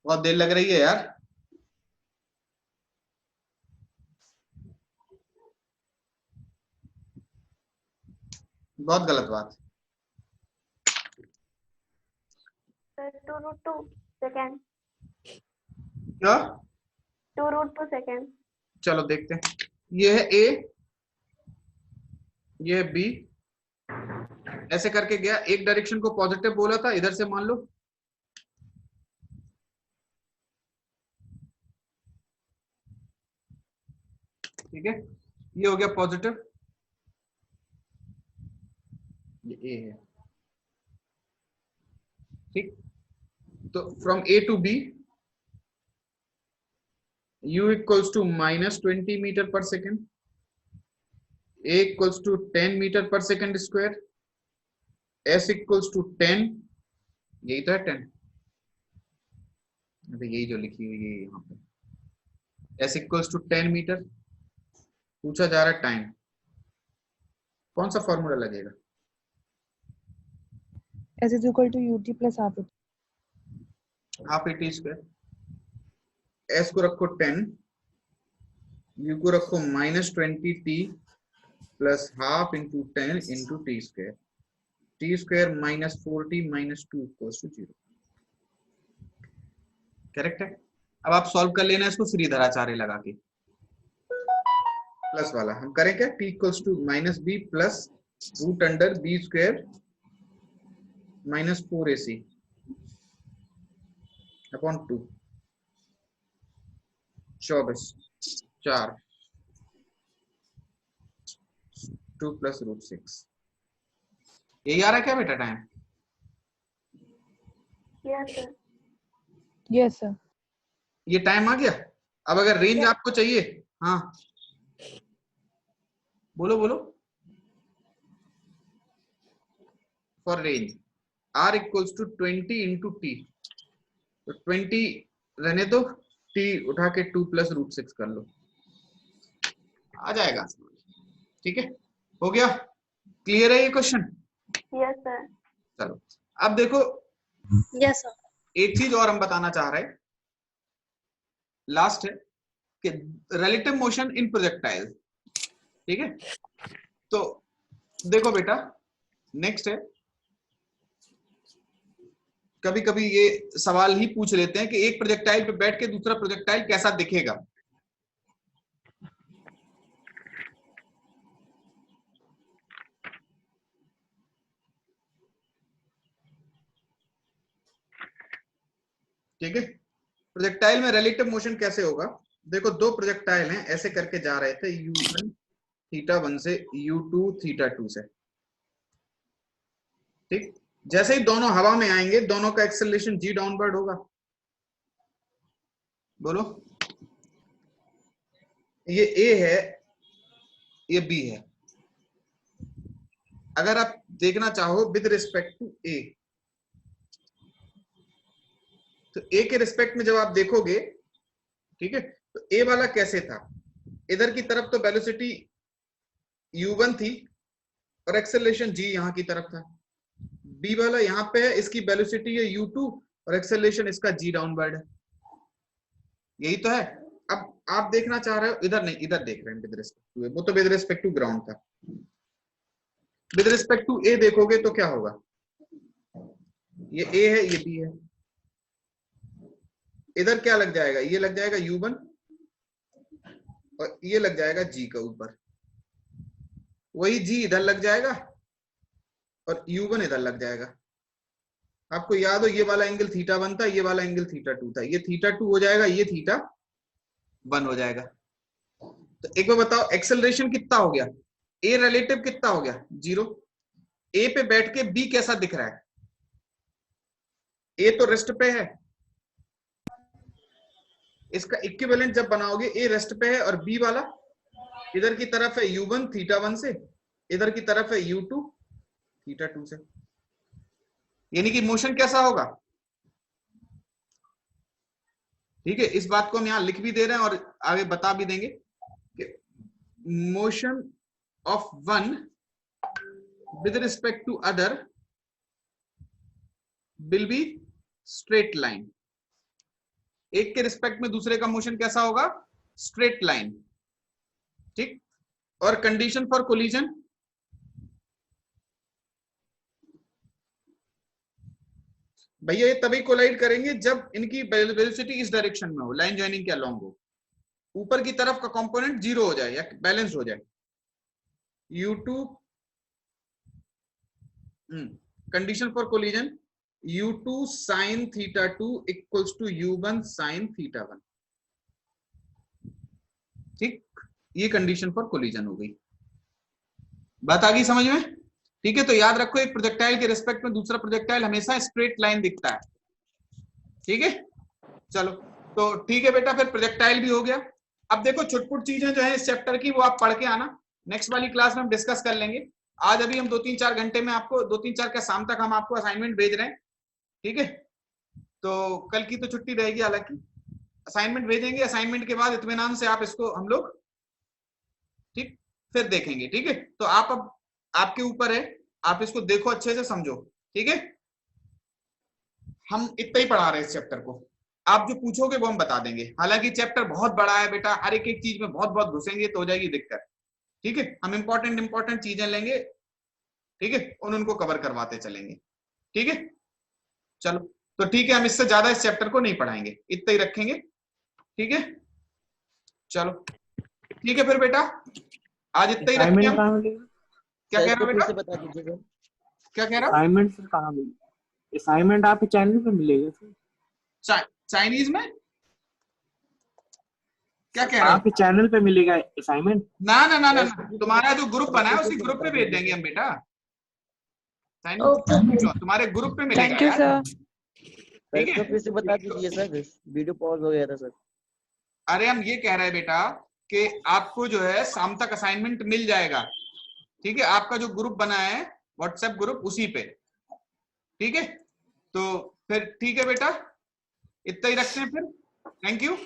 बहुत देर लग रही है यार। बहुत गलत बात। 2 √2 सेकेंड। क्या? 2 √2 सेकेंड। चलो देखते हैं। ये है ए, ये है बी, ऐसे करके गया। एक डायरेक्शन को पॉजिटिव बोला था, इधर से मान लो, ठीक है, ये हो गया पॉजिटिव, ये ए है, ठीक। तो from A to B u equals to -20 metre per second, a equals to 10 metre per second square, s equals to 10, यही तो है 10, यही जो लिखी हुई है यहाँ पे, s इक्वल्स टू 10 मीटर। पूछा जा रहा है टाइम, कौन सा फॉर्मूला लगेगा? S is equal to ut plus half it. Half A T square, s को रखो 10, u को रखो -20t plus half into 10 into T square, T square -4t -2 equals to 0। Correct है। अब आप सॉल्व कर लेना इसको श्रीधराचार्य लगा के, प्लस वाला हम करें क्या, t equals to -b plus root under b square -4ac upon 2, 24 4 2 plus √6। यही आ रहा है क्या बेटा time? Yes sir. Yes sir. ये टाइम आ गया। अब अगर रेंज आपको चाहिए, हाँ बोलो बोलो। For range r equals to 20 into T, तो 20 रहने दो, t उठा के 2 प्लस √6 कर लो, आ जाएगा। ठीक है, हो गया। क्लियर है ये क्वेश्चन? Yes sir. चलो अब देखो, यस सर। एक चीज और हम बताना चाह रहे हैं, लास्ट है कि रिलेटिव मोशन इन प्रोजेक्टाइल। ठीक है, तो देखो बेटा, नेक्स्ट है, कभी कभी ये सवाल ही पूछ लेते हैं कि एक प्रोजेक्टाइल पे बैठ के दूसरा प्रोजेक्टाइल कैसा दिखेगा। ठीक है, प्रोजेक्टाइल में रिलेटिव मोशन कैसे होगा। देखो दो प्रोजेक्टाइल हैं, ऐसे करके जा रहे थे u1 θ1 से u2 θ2 से, ठीक। जैसे ही दोनों हवा में आएंगे, दोनों का एक्सेलरेशन g डाउनवर्ड होगा। बोलो, ये a है, ये b है। अगर आप देखना चाहो विद रिस्पेक्ट टू a, तो a के रिस्पेक्ट में जब आप देखोगे, ठीक है, तो a वाला कैसे था, इधर की तरफ तो वेलोसिटी u1 थी और एक्सेलरेशन g यहां की तरफ था। b वाला यहां पे है, इसकी वेलोसिटी है u2 और एक्सेलरेशन इसका g डाउनवर्ड है। यही तो है। अब आप देखना चाह रहे हो, इधर नहीं, इधर देख रहे हैं विद रिस्पेक्ट टू, वो तो विद रिस्पेक्ट टू ग्राउंड था। विद रिस्पेक्ट टू a देखोगे तो क्या होगा, ये a है, ये b है। इधर क्या लग जाएगा, ये लग जाएगा u1 और ये लग जाएगा g का ऊपर, वही g इधर लग जाएगा और u1 इधर लग जाएगा। आपको याद हो, ये वाला एंगल θ1 था, ये वाला एंगल θ2 था, ये θ2 हो जाएगा, ये θ1 हो जाएगा। तो एक बार बताओ, एक्सेलरेशन कितना हो गया, a रिलेटिव कितना हो गया, 0। a पे बैठ के b कैसा दिख रहा है, a तो रेस्ट पे है, इसका इक्विवेलेंट जब बनाओगे a रेस्ट पे है और b वाला इधर की तरफ है u1 θ1 से, इधर की तरफ है u2 θ2 से, यानी कि मोशन कैसा होगा। ठीक है, इस बात को हम यहां लिख भी दे रहे हैं और आगे बता भी देंगे कि motion of one with respect to other will be straight line. एक के रिस्पेक्ट में दूसरे का मोशन कैसा होगा, स्ट्रेट लाइन, ठीक। और कंडीशन फॉर कोलिजन, भैया ये तभी कोलाइड करेंगे जब इनकी वेलोसिटी इस डायरेक्शन में हो, लाइन ज्वाइनिंग के अलोंग हो, ऊपर की तरफ का कंपोनेंट जीरो हो जाए या बैलेंस हो जाए। U2 condition for collision, U2 sin θ2 equals to U1 sin θ1, ठीक। ये कंडीशन फॉर कोलिजन हो गई। बात आ गई समझ में? ठीक है, तो याद रखो एक प्रोजेक्टाइल के रिस्पेक्ट में दूसरा प्रोजेक्टाइल हमेशा स्ट्रेट लाइन दिखता है, ठीक है। चलो तो ठीक है बेटा, फिर प्रोजेक्टाइल भी हो गया। अब देखो छुटपुट चीजें जो है इस चैप्टर की वो आप पढ़ के आना, नेक्स्ट वाली क्लास में हम डिस्कस कर लेंगे। आज अभी हम 2-3-4 घंटे में आपको 2-3-4 का शाम तक हम आपको असाइनमेंट भेज रहे हैं, ठीक है। तो कल की तो छुट्टी रहेगी, हालांकि असाइनमेंट भेजेंगे, असाइनमेंट के बाद इत्मीनान से आप इसको हम लोग ठीक फिर देखेंगे, ठीक है। तो आप अब आपके ऊपर है, आप इसको देखो अच्छे से समझो, ठीक है। हम इतना ही पढ़ा रहे हैं इस चैप्टर को, आप जो पूछोगे वो हम बता देंगे। हालांकि चैप्टर बहुत बड़ा है बेटा, हर एक चीज में बहुत बहुत घुसेंगे तो हो जाएगी दिक्कत, ठीक है। हम इंपॉर्टेंट चीजें लेंगे, ठीक है, और उनको कवर करवाते चलेंगे, ठीक है। चलो तो ठीक है, हम इससे ज्यादा इस चैप्टर को नहीं पढ़ाएंगे, इतना ही रखेंगे, ठीक है। चलो ठीक है फिर बेटा, आज इतना ही रखेंगे हम। क्या कह रहा बेटा, बता दीजिए सर। क्या कह रहा? असाइनमेंट सर कहाँ मिलेगी? असाइनमेंट आपके चैनल पे मिलेगा सर? चाइनीज में क्या कह रहा है? आपके चैनल पे मिलेगा असाइनमेंट? ना ना ना ना ना, तुम्हारा जो ग्रुप बना है उसी ग्रुप पे भेज देंगे हम बेटा। तुम्हारे ग्रुप पे मिलेगा। Thank you sir. ठीक है, फिर से बता दीजिए सर, वीडियो पॉज हो गया था सर। अरे हम ये कह रहे हैं बेटा कि आपको जो है शाम तक असाइनमेंट मिल जाएगा, ठीक है। आपका जो ग्रुप बना है व्हाट्सएप ग्रुप, उसी पे, ठीक है। तो फिर ठीक है बेटा, इतना ही रखते हैं फिर। Thank you.